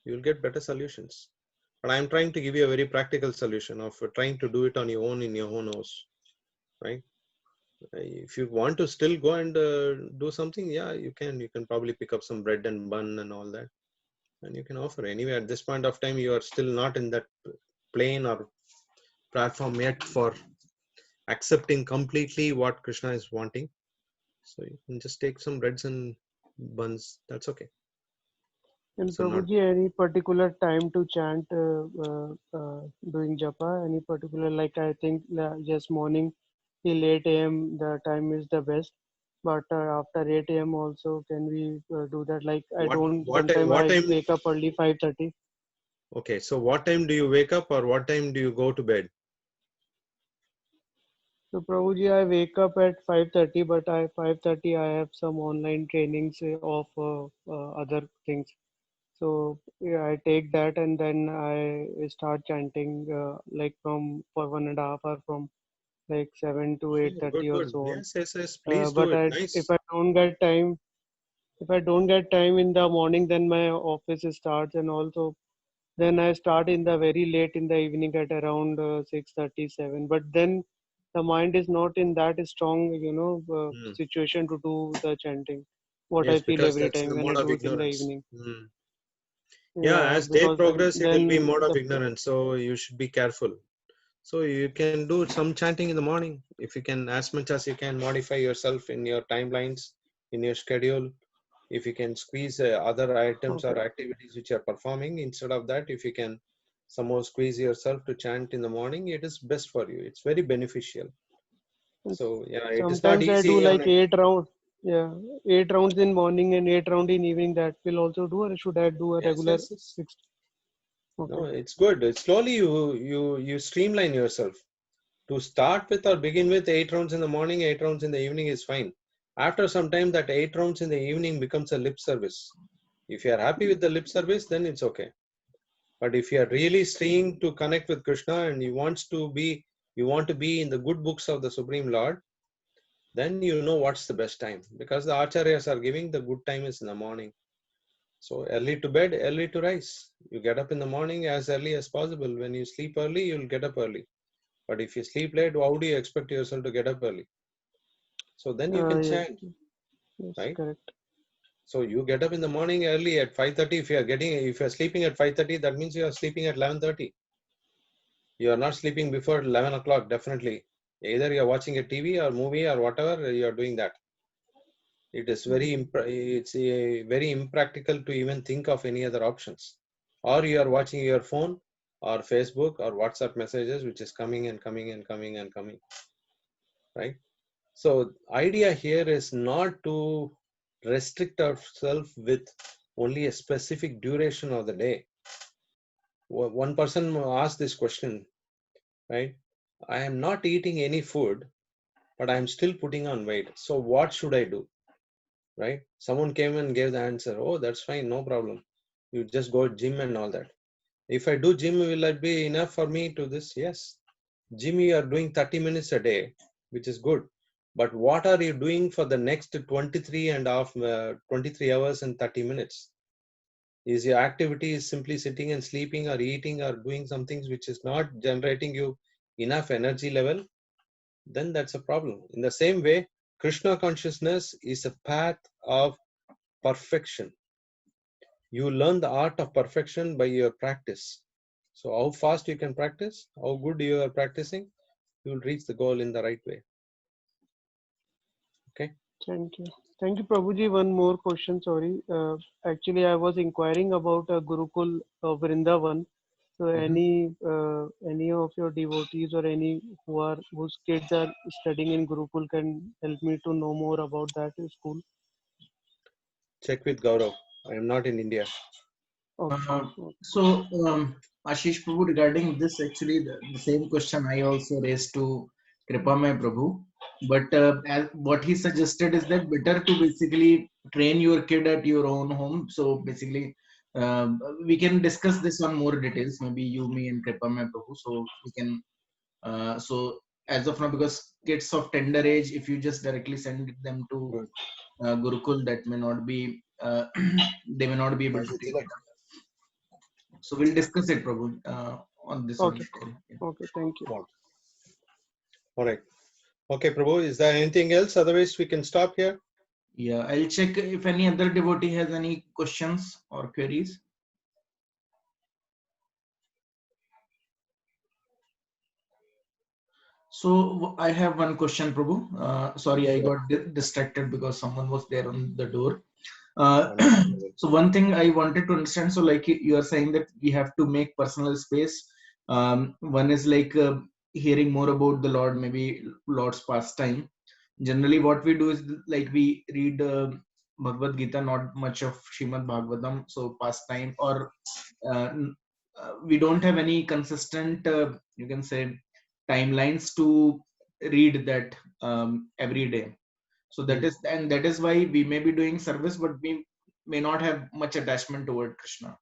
[SPEAKER 2] you will get better solutions. But I'm trying to give you a very practical solution of trying to do it on your own in your own house, right? If you want to still go and do something, yeah, you can. You can probably pick up some bread and bun and all that, and you can offer. Anyway, at this point of time, you are still not in that plane or platform yet for accepting completely what Krishna is wanting. So you can just take some breads and buns. That's okay.
[SPEAKER 7] And
[SPEAKER 2] So not
[SPEAKER 7] Prabhuji, any particular time to chant doing japa? Any particular, like I think just morning till 8 a.m. the time is the best. But after 8 a.m. also, can we do that? Like I don't, sometimes
[SPEAKER 2] what
[SPEAKER 7] I
[SPEAKER 2] time?
[SPEAKER 7] wake up early 5:30.
[SPEAKER 2] Okay, so what time do you wake up or what time do you go to bed?
[SPEAKER 7] So Prabhuji, I wake up at 5:30, but 5:30 I have some online trainings of other things. So yeah, I take that and then I start chanting like from for 1.5 hours from like 7 to
[SPEAKER 2] Okay, good,
[SPEAKER 7] 8:30 or
[SPEAKER 2] good.
[SPEAKER 7] so on.
[SPEAKER 2] Yes, yes, yes. Please do
[SPEAKER 7] But
[SPEAKER 2] it.
[SPEAKER 7] if
[SPEAKER 2] Nice.
[SPEAKER 7] I don't get time, if I don't get time in the morning, then my office starts, and also then I start in the very late in the evening at around 6:37. But then the mind is not in that strong,
[SPEAKER 2] Hmm.
[SPEAKER 7] situation to do the chanting. What I
[SPEAKER 2] Yes,
[SPEAKER 7] feel
[SPEAKER 2] because
[SPEAKER 7] every
[SPEAKER 2] that's in
[SPEAKER 7] time
[SPEAKER 2] the
[SPEAKER 7] when I
[SPEAKER 2] mode of
[SPEAKER 7] do it in the
[SPEAKER 2] ignorance.
[SPEAKER 7] evening.
[SPEAKER 2] Hmm. Yeah,
[SPEAKER 7] Yeah,
[SPEAKER 2] as day
[SPEAKER 7] because
[SPEAKER 2] progress, it will be
[SPEAKER 7] then
[SPEAKER 2] mode of
[SPEAKER 7] the
[SPEAKER 2] ignorance. So you should be careful. So you can do some chanting in the morning. If you can, as much as you can modify yourself in your timelines, in your schedule. If you can squeeze other items
[SPEAKER 7] okay.
[SPEAKER 2] or activities which you're performing, instead of that, if you can somehow squeeze yourself to chant in the morning, it is best for you. It's very beneficial.
[SPEAKER 7] And
[SPEAKER 2] So yeah, it is not
[SPEAKER 7] sometimes I do
[SPEAKER 2] easy on
[SPEAKER 7] like
[SPEAKER 2] a
[SPEAKER 7] 8 rounds. Yeah, 8 rounds in morning and 8 round in evening. That will also do, or should I do a
[SPEAKER 2] yes,
[SPEAKER 7] regular
[SPEAKER 2] yes, yes.
[SPEAKER 7] fixed?
[SPEAKER 2] No,
[SPEAKER 7] Okay.
[SPEAKER 2] it's good. It's slowly you streamline yourself. To start with or begin with 8 rounds in the morning, 8 rounds in the evening is fine. After some time, that 8 rounds in the evening becomes a lip service. If you are happy with the lip service, then it's okay. But if you are really staying to connect with Krishna and you want to be in the good books of the Supreme Lord, then you know what's the best time. Because the acharyas are giving the good time is in the morning. So early to bed, early to rise. You get up in the morning as early as possible. When you sleep early, you'll get up early. But if you sleep late, how do you expect yourself to get up early? So then you can
[SPEAKER 7] Yes,
[SPEAKER 2] chant,
[SPEAKER 7] yes,
[SPEAKER 2] right?
[SPEAKER 7] correct.
[SPEAKER 2] So you get up in the morning early at 5:30. If you are sleeping at 5:30, that means you are sleeping at 11:30. You are not sleeping before 11 o'clock, definitely. Either you are watching a TV or movie or whatever, you are doing that. It is very impractical to even think of any other options. Or you are watching your phone or Facebook or WhatsApp messages, which is coming and coming and coming and coming, right? So idea here is not to restrict ourselves with only a specific duration of the day. One person asked this question, right? I am not eating any food, but I'm still putting on weight. So what should I do? Right? Someone came and gave the answer. Oh, that's fine, no problem. You just go gym and all that. If I do gym, will that be enough for me to this? Yes. Gym, you are doing 30 minutes a day, which is good. But what are you doing for the next 23 hours and 30 minutes? Is your activity is simply sitting and sleeping or eating or doing some things which is not generating you enough energy level? Then that's a problem. In the same way, Krishna consciousness is a path of perfection. You learn the art of perfection by your practice. So how fast you can practice, how good you are practicing, you will reach the goal in the right way. Okay.
[SPEAKER 7] Thank you. Thank you, Prabhuji. One more question, sorry. Actually, I was inquiring about a Gurukul Vrindavan. So,
[SPEAKER 2] Mhm.
[SPEAKER 7] any of your devotees or any whose kids are studying in Gurukul can help me to know more about that school?
[SPEAKER 2] Check with Gaurav. I am not in India.
[SPEAKER 7] Okay.
[SPEAKER 6] Uh,
[SPEAKER 7] Okay.
[SPEAKER 6] so, Ashish Prabhu, regarding this, actually, the same question I also raised to Kripamay Prabhu. But what he suggested is that better to basically train your kid at your own home. So, basically, we can discuss this on more details, maybe you, me, and Kripamay Prabhu. So, we can, so as of now, because kids of tender age, if you just directly send them to
[SPEAKER 2] Good.
[SPEAKER 6] Gurukul, that may not be, they may not be able to
[SPEAKER 2] Nice,
[SPEAKER 6] take
[SPEAKER 2] Tilak.
[SPEAKER 6] it up. So we'll discuss it, Prabhu, on this on
[SPEAKER 7] Okay.
[SPEAKER 6] the call. Yeah.
[SPEAKER 7] Okay. Thank you.
[SPEAKER 2] All right. Okay, Prabhu, is there anything else? Otherwise, we can stop here.
[SPEAKER 6] Yeah, I'll check if any other devotee has any questions or queries. So I have one question, Prabhu. Sorry, I got distracted because someone was there on the door. So one thing I wanted to understand. So like you are saying that we have to make personal space. One is like hearing more about the Lord, maybe Lord's pastime. Generally, what we do is like we read Bhagavad Gita, not much of Srimad Bhagavatam. So pastime or we don't have any consistent, you can say, timelines to read that every day. So that is, and that is why we may be doing service, but we may not have much attachment toward Krishna.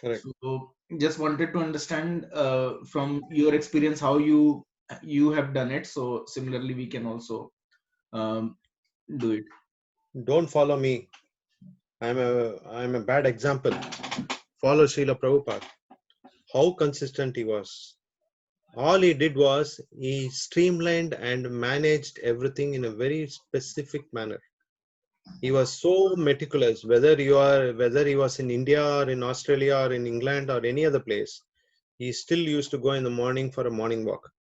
[SPEAKER 2] Correct.
[SPEAKER 6] So just wanted to understand from your experience how you have done it. So similarly, we can also do it.
[SPEAKER 2] Don't follow me. I'm a bad example. Follow Srila Prabhupada. How consistent he was. All he did was he streamlined and managed everything in a very specific manner. He was so meticulous, whether he was in India or in Australia or in England or any other place. He still used to go in the morning for a morning walk.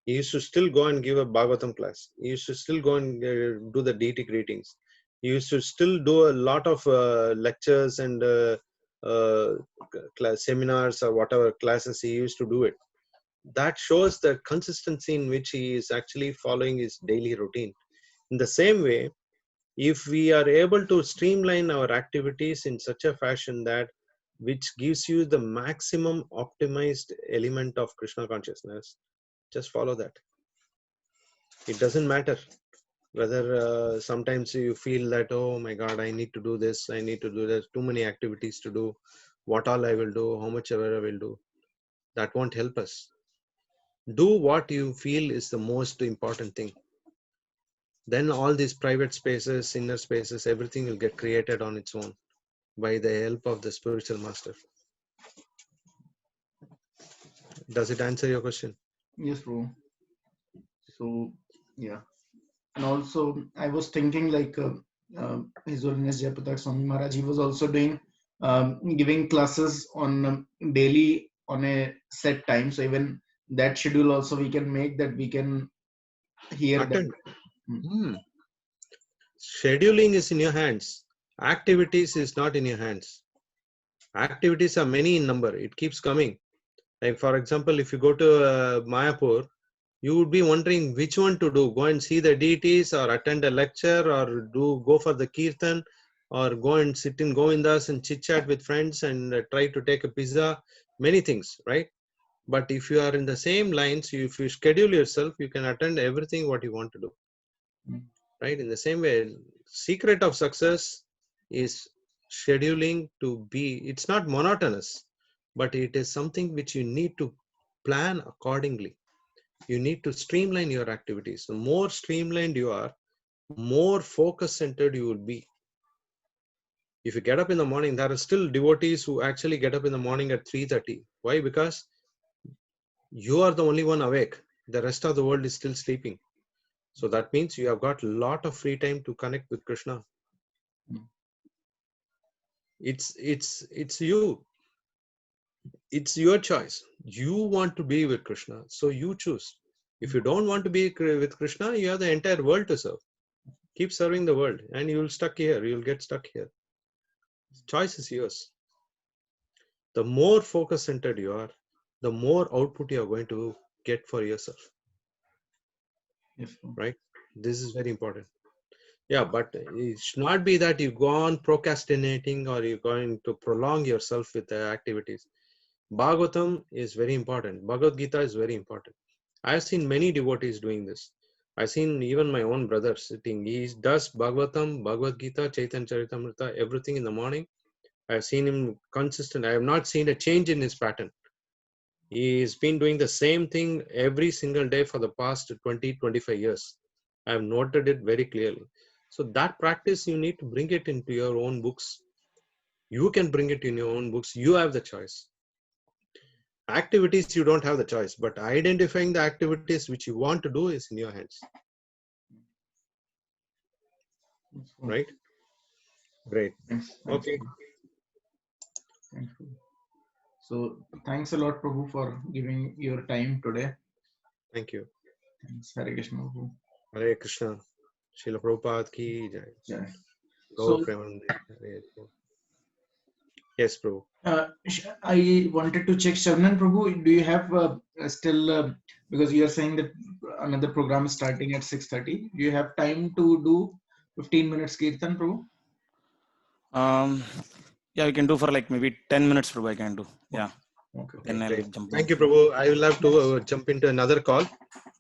[SPEAKER 2] He used to still go and give a Bhagavatam class. He used to still go and do the deity greetings. He used to still do a lot of lectures and seminars or whatever classes. He used to do it. That shows the consistency in which he is actually following his daily routine. In the same way, if we are able to streamline our activities in such a fashion that which gives you the maximum optimized element of Krishna consciousness, just follow that. It doesn't matter whether sometimes you feel that, oh my God, I need to do this, I need to do this, too many activities to do, what all I will do, how much ever I will do. That won't help us. Do what you feel is the most important thing. Then all these private spaces, inner spaces, everything will get created on its own by the help of the spiritual master. Does it answer your question?
[SPEAKER 6] Yes, bro. So yeah, and also I was thinking like His Holiness Jayaprakash Swami Maharaj, he was also doing giving classes on daily on a set time. So even that schedule also we can make that we can hear that.
[SPEAKER 2] Attend. Scheduling is in your hands. Activities is not in your hands. Activities are many in number. It keeps coming. Like for example, if you go to Mayapur, you would be wondering which one to do. Go and see the deities or attend a lecture or go for the kirtan or go and sit in Govindas and chit chat with friends and try to take a pizza. Many things, right? But if you are in the same lines, if you schedule yourself, you can attend everything what you want to do. Right? In the same way, secret of success is scheduling to be, it's not monotonous, but it is something which you need to plan accordingly. You need to streamline your activities. The more streamlined you are, more focus centered you will be. If you get up in the morning, there are still devotees who actually get up in the morning at 3:30. Why? Because you are the only one awake. The rest of the world is still sleeping. So that means you have got a lot of free time to connect with Krishna. It's you. It's your choice. You want to be with Krishna, so you choose. If you don't want to be with Krishna, you have the entire world to serve. Keep serving the world and you'll stuck here. You'll get stuck here. Choice is yours. The more focus centered you are, the more output you are going to get for yourself.
[SPEAKER 6] Yes,
[SPEAKER 2] right? This is very important. Yeah, but it should not be that you go on procrastinating or you're going to prolong yourself with the activities. Bhagavatam is very important. Bhagavad Gita is very important. I've seen many devotees doing this. I've seen even my own brother sitting. He does Bhagavatam, Bhagavad Gita, Chaitanya Charitamrita, everything in the morning. I've seen him consistent. I have not seen a change in his pattern. He's been doing the same thing every single day for the past 20-25 years. I have noted it very clearly. So that practice, you need to bring it into your own books. You can bring it in your own books. You have the choice. Activities, you don't have the choice, but identifying the activities which you want to do is in your hands. Right? Great.
[SPEAKER 6] Thanks.
[SPEAKER 2] Okay.
[SPEAKER 6] Thanks. So thanks a lot, Prabhu, for giving your time today.
[SPEAKER 2] Thank you.
[SPEAKER 6] Thanks. Hare Krishna, Prabhu.
[SPEAKER 2] Hare Krishna. Srila Prabhupada ki jai.
[SPEAKER 6] Jai.
[SPEAKER 2] Gaur
[SPEAKER 6] So,
[SPEAKER 2] Premanande. Hare Krishna. Yes, Prabhu.
[SPEAKER 6] I wanted to check, Sharnan Prabhu, do you have still, because you are saying that another program is starting at 6:30, do you have time to do 15 minutes Kirtan, Prabhu?
[SPEAKER 1] Yeah, we can do for like maybe 10 minutes, Prabhu. I can do. Yeah.
[SPEAKER 6] Okay.
[SPEAKER 1] Then I'll
[SPEAKER 2] Great.
[SPEAKER 1] jump
[SPEAKER 2] Thank
[SPEAKER 1] on.
[SPEAKER 2] you, Prabhu. I will have to jump into another call.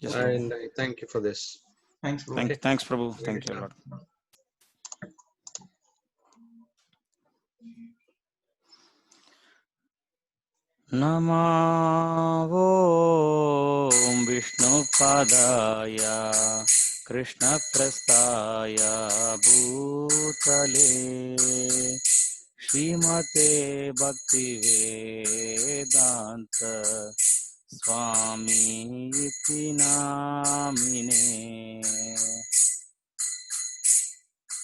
[SPEAKER 1] Yes, Prabhu.
[SPEAKER 2] And I thank you for this.
[SPEAKER 6] Thanks, Prabhu.
[SPEAKER 1] Thanks, Prabhu.
[SPEAKER 2] Hare
[SPEAKER 1] Thank you a
[SPEAKER 2] Krishna.
[SPEAKER 1] lot. Namo Om Vishnu Padaya Krishna Prastaya Bhutale Srimate Bhakti Vedanta Swami iti namine.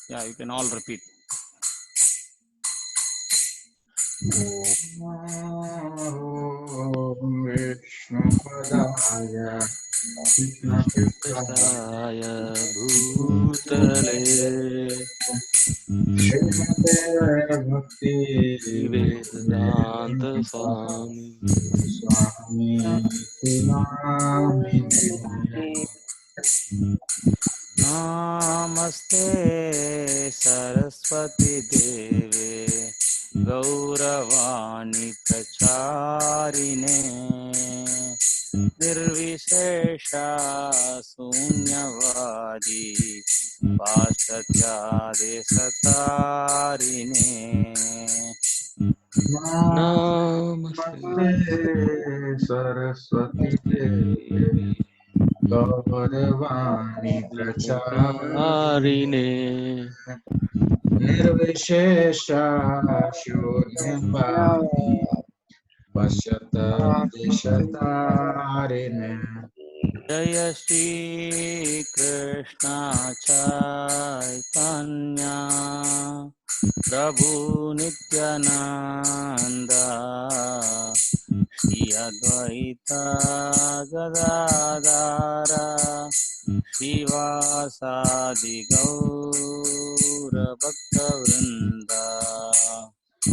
[SPEAKER 1] Yeah, you can all repeat.
[SPEAKER 6] Om Vishnu Padaya Krishna
[SPEAKER 1] Prastaya Bhutale
[SPEAKER 6] Srimate Bhakti
[SPEAKER 1] Vedanta Swami
[SPEAKER 6] Swami Namine.
[SPEAKER 1] Namaste Saraswati Deve Gauravani Pracharine Nirvishesha Sunyavadi Paschatya Satarine.
[SPEAKER 6] Namaste Saraswati Devi Gauravani Pracharine Nirvishesha Shunyavadi Pashyata Deshatarine.
[SPEAKER 1] Jaya Shri Krishna Chaitanya Prabhu Nityananda Shri Advaita Gadadara Shivasadi Gaura Bhakta Vrinda.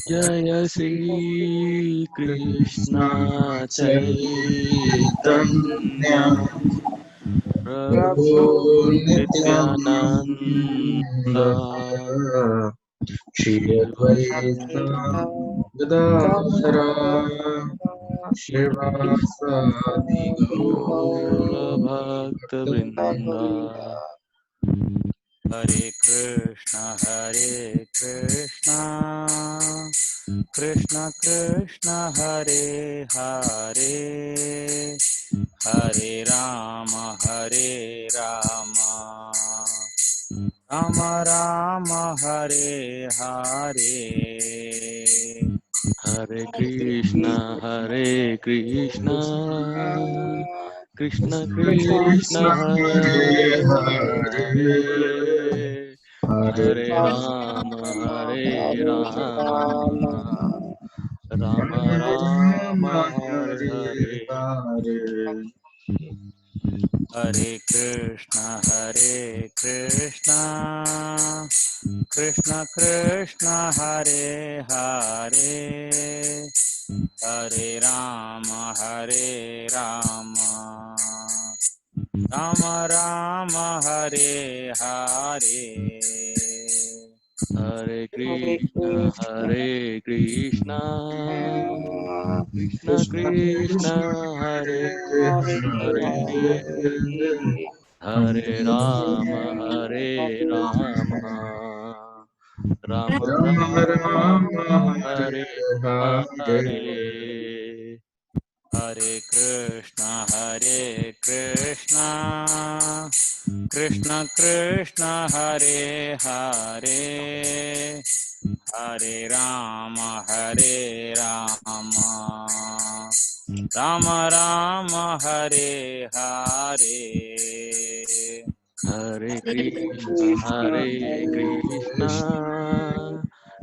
[SPEAKER 8] Jaya Shri Krishna
[SPEAKER 6] Chaitanya
[SPEAKER 8] Chaitanya
[SPEAKER 6] Prabhu
[SPEAKER 8] Prabhu
[SPEAKER 6] Nityananda
[SPEAKER 8] Nityananda
[SPEAKER 6] Shri Advaita Gadadhara Shivasadi
[SPEAKER 8] Gaura
[SPEAKER 6] Gaura
[SPEAKER 8] Bhakta Vrinda.
[SPEAKER 1] Hare Krishna Krishna Krishna Hare Hare Hare Rama Rama Rama Hare Hare.
[SPEAKER 8] Hare Krishna Krishna Krishna
[SPEAKER 6] Krishna
[SPEAKER 8] Hare
[SPEAKER 6] Hare
[SPEAKER 8] Hare
[SPEAKER 6] Hare
[SPEAKER 8] Hare
[SPEAKER 6] Hare
[SPEAKER 8] Rama Rama Rama Rama
[SPEAKER 6] Rama
[SPEAKER 8] Hare
[SPEAKER 6] Hare
[SPEAKER 8] Hare.
[SPEAKER 6] Hare.
[SPEAKER 1] Hare Krishna Krishna Krishna Hare Hare Hare Rama Rama Rama Hare Hare.
[SPEAKER 8] Hare Krishna Krishna Krishna Krishna Hare Hare Hare Rama Rama Rama
[SPEAKER 6] Rama Rama
[SPEAKER 8] Rama
[SPEAKER 6] Hare
[SPEAKER 8] Hare
[SPEAKER 6] Hare.
[SPEAKER 8] Hare.
[SPEAKER 1] Hare Krishna Krishna Krishna Hare Hare Hare Rama Rama Rama Hare Hare.
[SPEAKER 8] Hare Krishna Krishna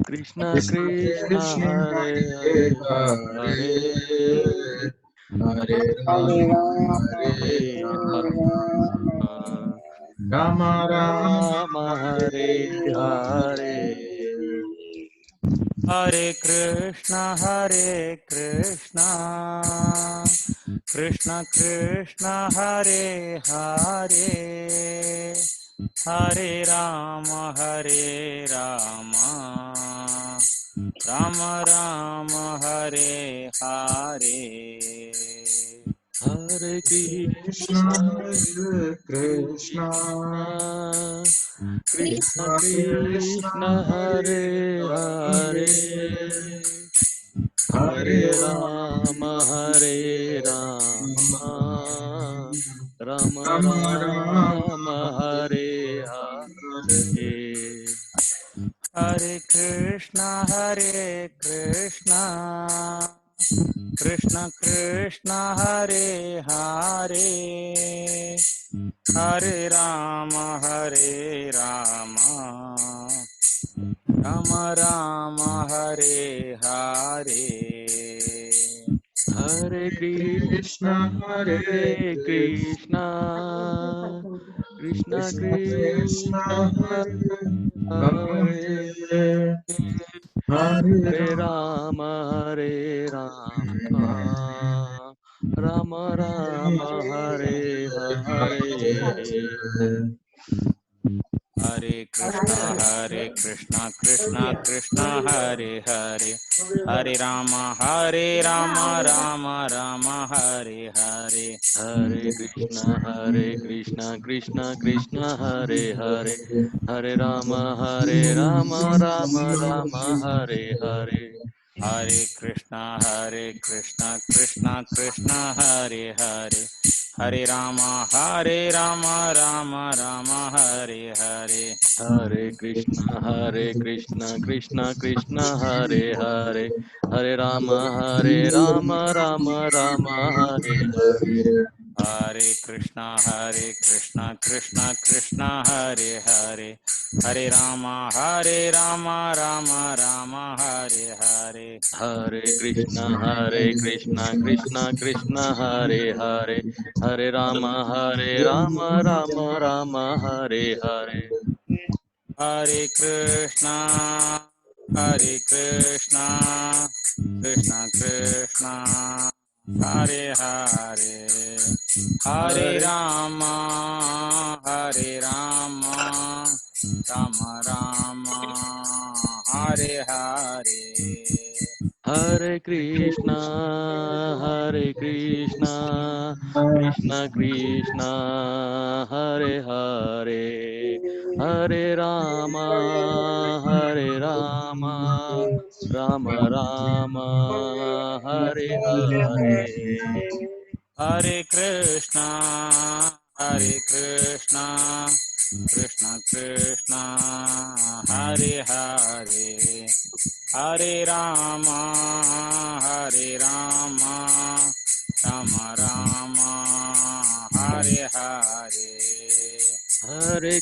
[SPEAKER 8] Krishna Krishna
[SPEAKER 6] Krishna
[SPEAKER 8] Hare
[SPEAKER 6] Hare Hare
[SPEAKER 8] Hare
[SPEAKER 6] Hare
[SPEAKER 8] Hare
[SPEAKER 6] Rama Hare
[SPEAKER 8] Hare
[SPEAKER 6] Rama Rama
[SPEAKER 8] Rama Hare Hare.
[SPEAKER 1] Hare Krishna, Krishna Krishna, Hare Hare, Hare Rama, Rama Rama, Hare Hare.
[SPEAKER 8] Hare
[SPEAKER 6] Krishna
[SPEAKER 8] Krishna,
[SPEAKER 6] Krishna
[SPEAKER 8] Krishna
[SPEAKER 6] Krishna
[SPEAKER 8] Krishna, Hare Hare,
[SPEAKER 6] Hare
[SPEAKER 8] Hare
[SPEAKER 6] Rama
[SPEAKER 8] Rama, Hare Rama, Rama
[SPEAKER 6] Rama
[SPEAKER 8] Rama,
[SPEAKER 6] Rama
[SPEAKER 8] Hare Hare.
[SPEAKER 1] Hare Krishna, Krishna Krishna, Hare Hare, Hare Rama, Rama Rama, Hare Hare.
[SPEAKER 8] Hare
[SPEAKER 6] Krishna
[SPEAKER 8] Krishna,
[SPEAKER 6] Hare
[SPEAKER 8] Hare
[SPEAKER 6] Krishna
[SPEAKER 8] Krishna, Krishna
[SPEAKER 6] Krishna Krishna
[SPEAKER 8] Krishna,
[SPEAKER 6] Hare
[SPEAKER 8] Hare
[SPEAKER 6] Hare Hare
[SPEAKER 8] Hare
[SPEAKER 6] Rama
[SPEAKER 8] Rama, Hare Rama,
[SPEAKER 6] Rama
[SPEAKER 8] Rama Rama, Hare Hare.
[SPEAKER 1] Hare Krishna, Krishna Krishna, Hare Hare, Hare Rama, Rama Rama, Hare Hare.
[SPEAKER 8] Hare Krishna, Krishna Krishna, Hare Hare, Hare Rama, Rama Rama, Hare Hare.
[SPEAKER 1] Hare Krishna, Krishna Krishna, Hare Hare, Hare Rama, Rama Rama, Hare Hare.
[SPEAKER 8] Hare Krishna, Krishna Krishna, Hare Hare, Hare Rama, Rama Rama, Hare Hare.
[SPEAKER 1] Hare Krishna, Krishna Krishna, Hare Hare, Hare Rama, Rama Rama, Hare Hare.
[SPEAKER 8] Hare Krishna, Krishna Krishna, Hare Hare, Hare Rama, Rama Rama, Hare Hare.
[SPEAKER 1] Hare Krishna, Krishna Krishna, Hare Hare, Hare Rama, Rama Rama, Hare Hare.
[SPEAKER 8] Hare Krishna, Krishna Krishna, Hare Hare, Hare Rama, Rama Rama, Hare Hare.
[SPEAKER 1] Hare Krishna, Krishna Krishna, Hare Hare, Hare Rama, Rama Rama, Hare Hare.
[SPEAKER 8] Hare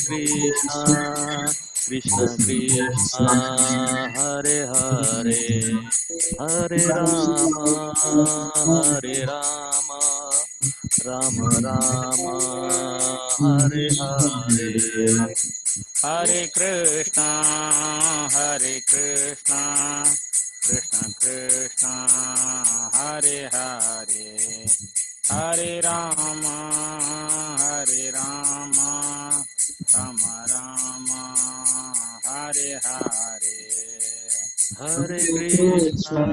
[SPEAKER 8] Krishna, Krishna Krishna, Hare Hare, Hare Rama, Rama Rama, Hare Hare.
[SPEAKER 1] Hare Krishna, Krishna Krishna, Hare Hare, Hare Rama, Rama Rama, Hare Hare.
[SPEAKER 8] Hare Krishna,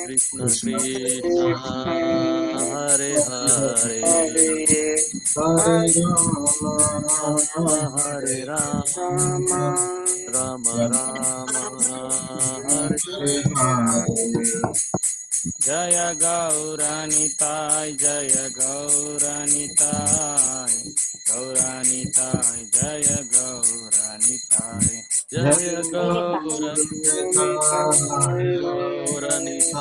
[SPEAKER 8] Krishna Krishna, Hare Hare, Hare Rama, Rama Rama, Hare
[SPEAKER 1] Jaya Gauranitai, Jaya Gauranitai, Gauranitai, Jaya Gauranitai.
[SPEAKER 8] Jaya Gauranitai,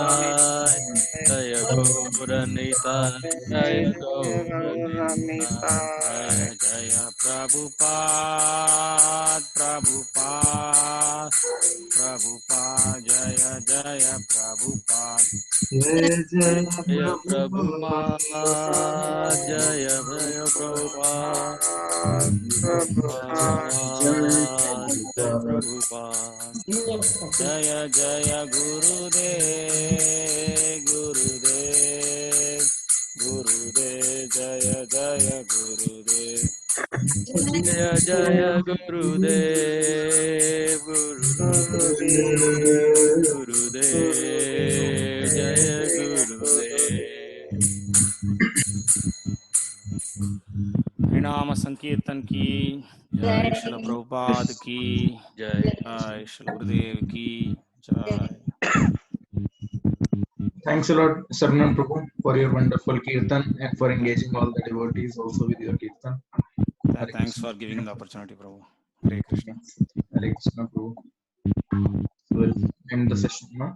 [SPEAKER 8] Nitai, Jaya Gaura Nitai, Jaya Gaura Nitai, Jaya Prabhupada, Prabhupada, Prabhupada, Jaya Jaya Prabhupada. Jaya Prabhupada, Jaya Jaya Prabhupada, Jaya Prabhupada. Jaya Jaya Gurudev, Gurudev, Gurudev, Jaya Jaya Gurudev. Jaya Jaya Gurudev, Gurudev, Gurudev, Jaya Gurudev.
[SPEAKER 1] हरिनाम संकीर्तन की जय, श्रील प्रभुपाद की
[SPEAKER 8] Jai.
[SPEAKER 1] जय, श्रील गुरुदेव की जय.
[SPEAKER 6] Thanks a lot, Sarnan Prabhu, for your wonderful kirtan and for engaging all the devotees also with your kirtan. Hare
[SPEAKER 1] Thanks
[SPEAKER 6] Krishna.
[SPEAKER 1] for giving the opportunity, Prabhu. Hare Krishna.
[SPEAKER 6] Hare Krishna, Prabhu. So we'll end the session now.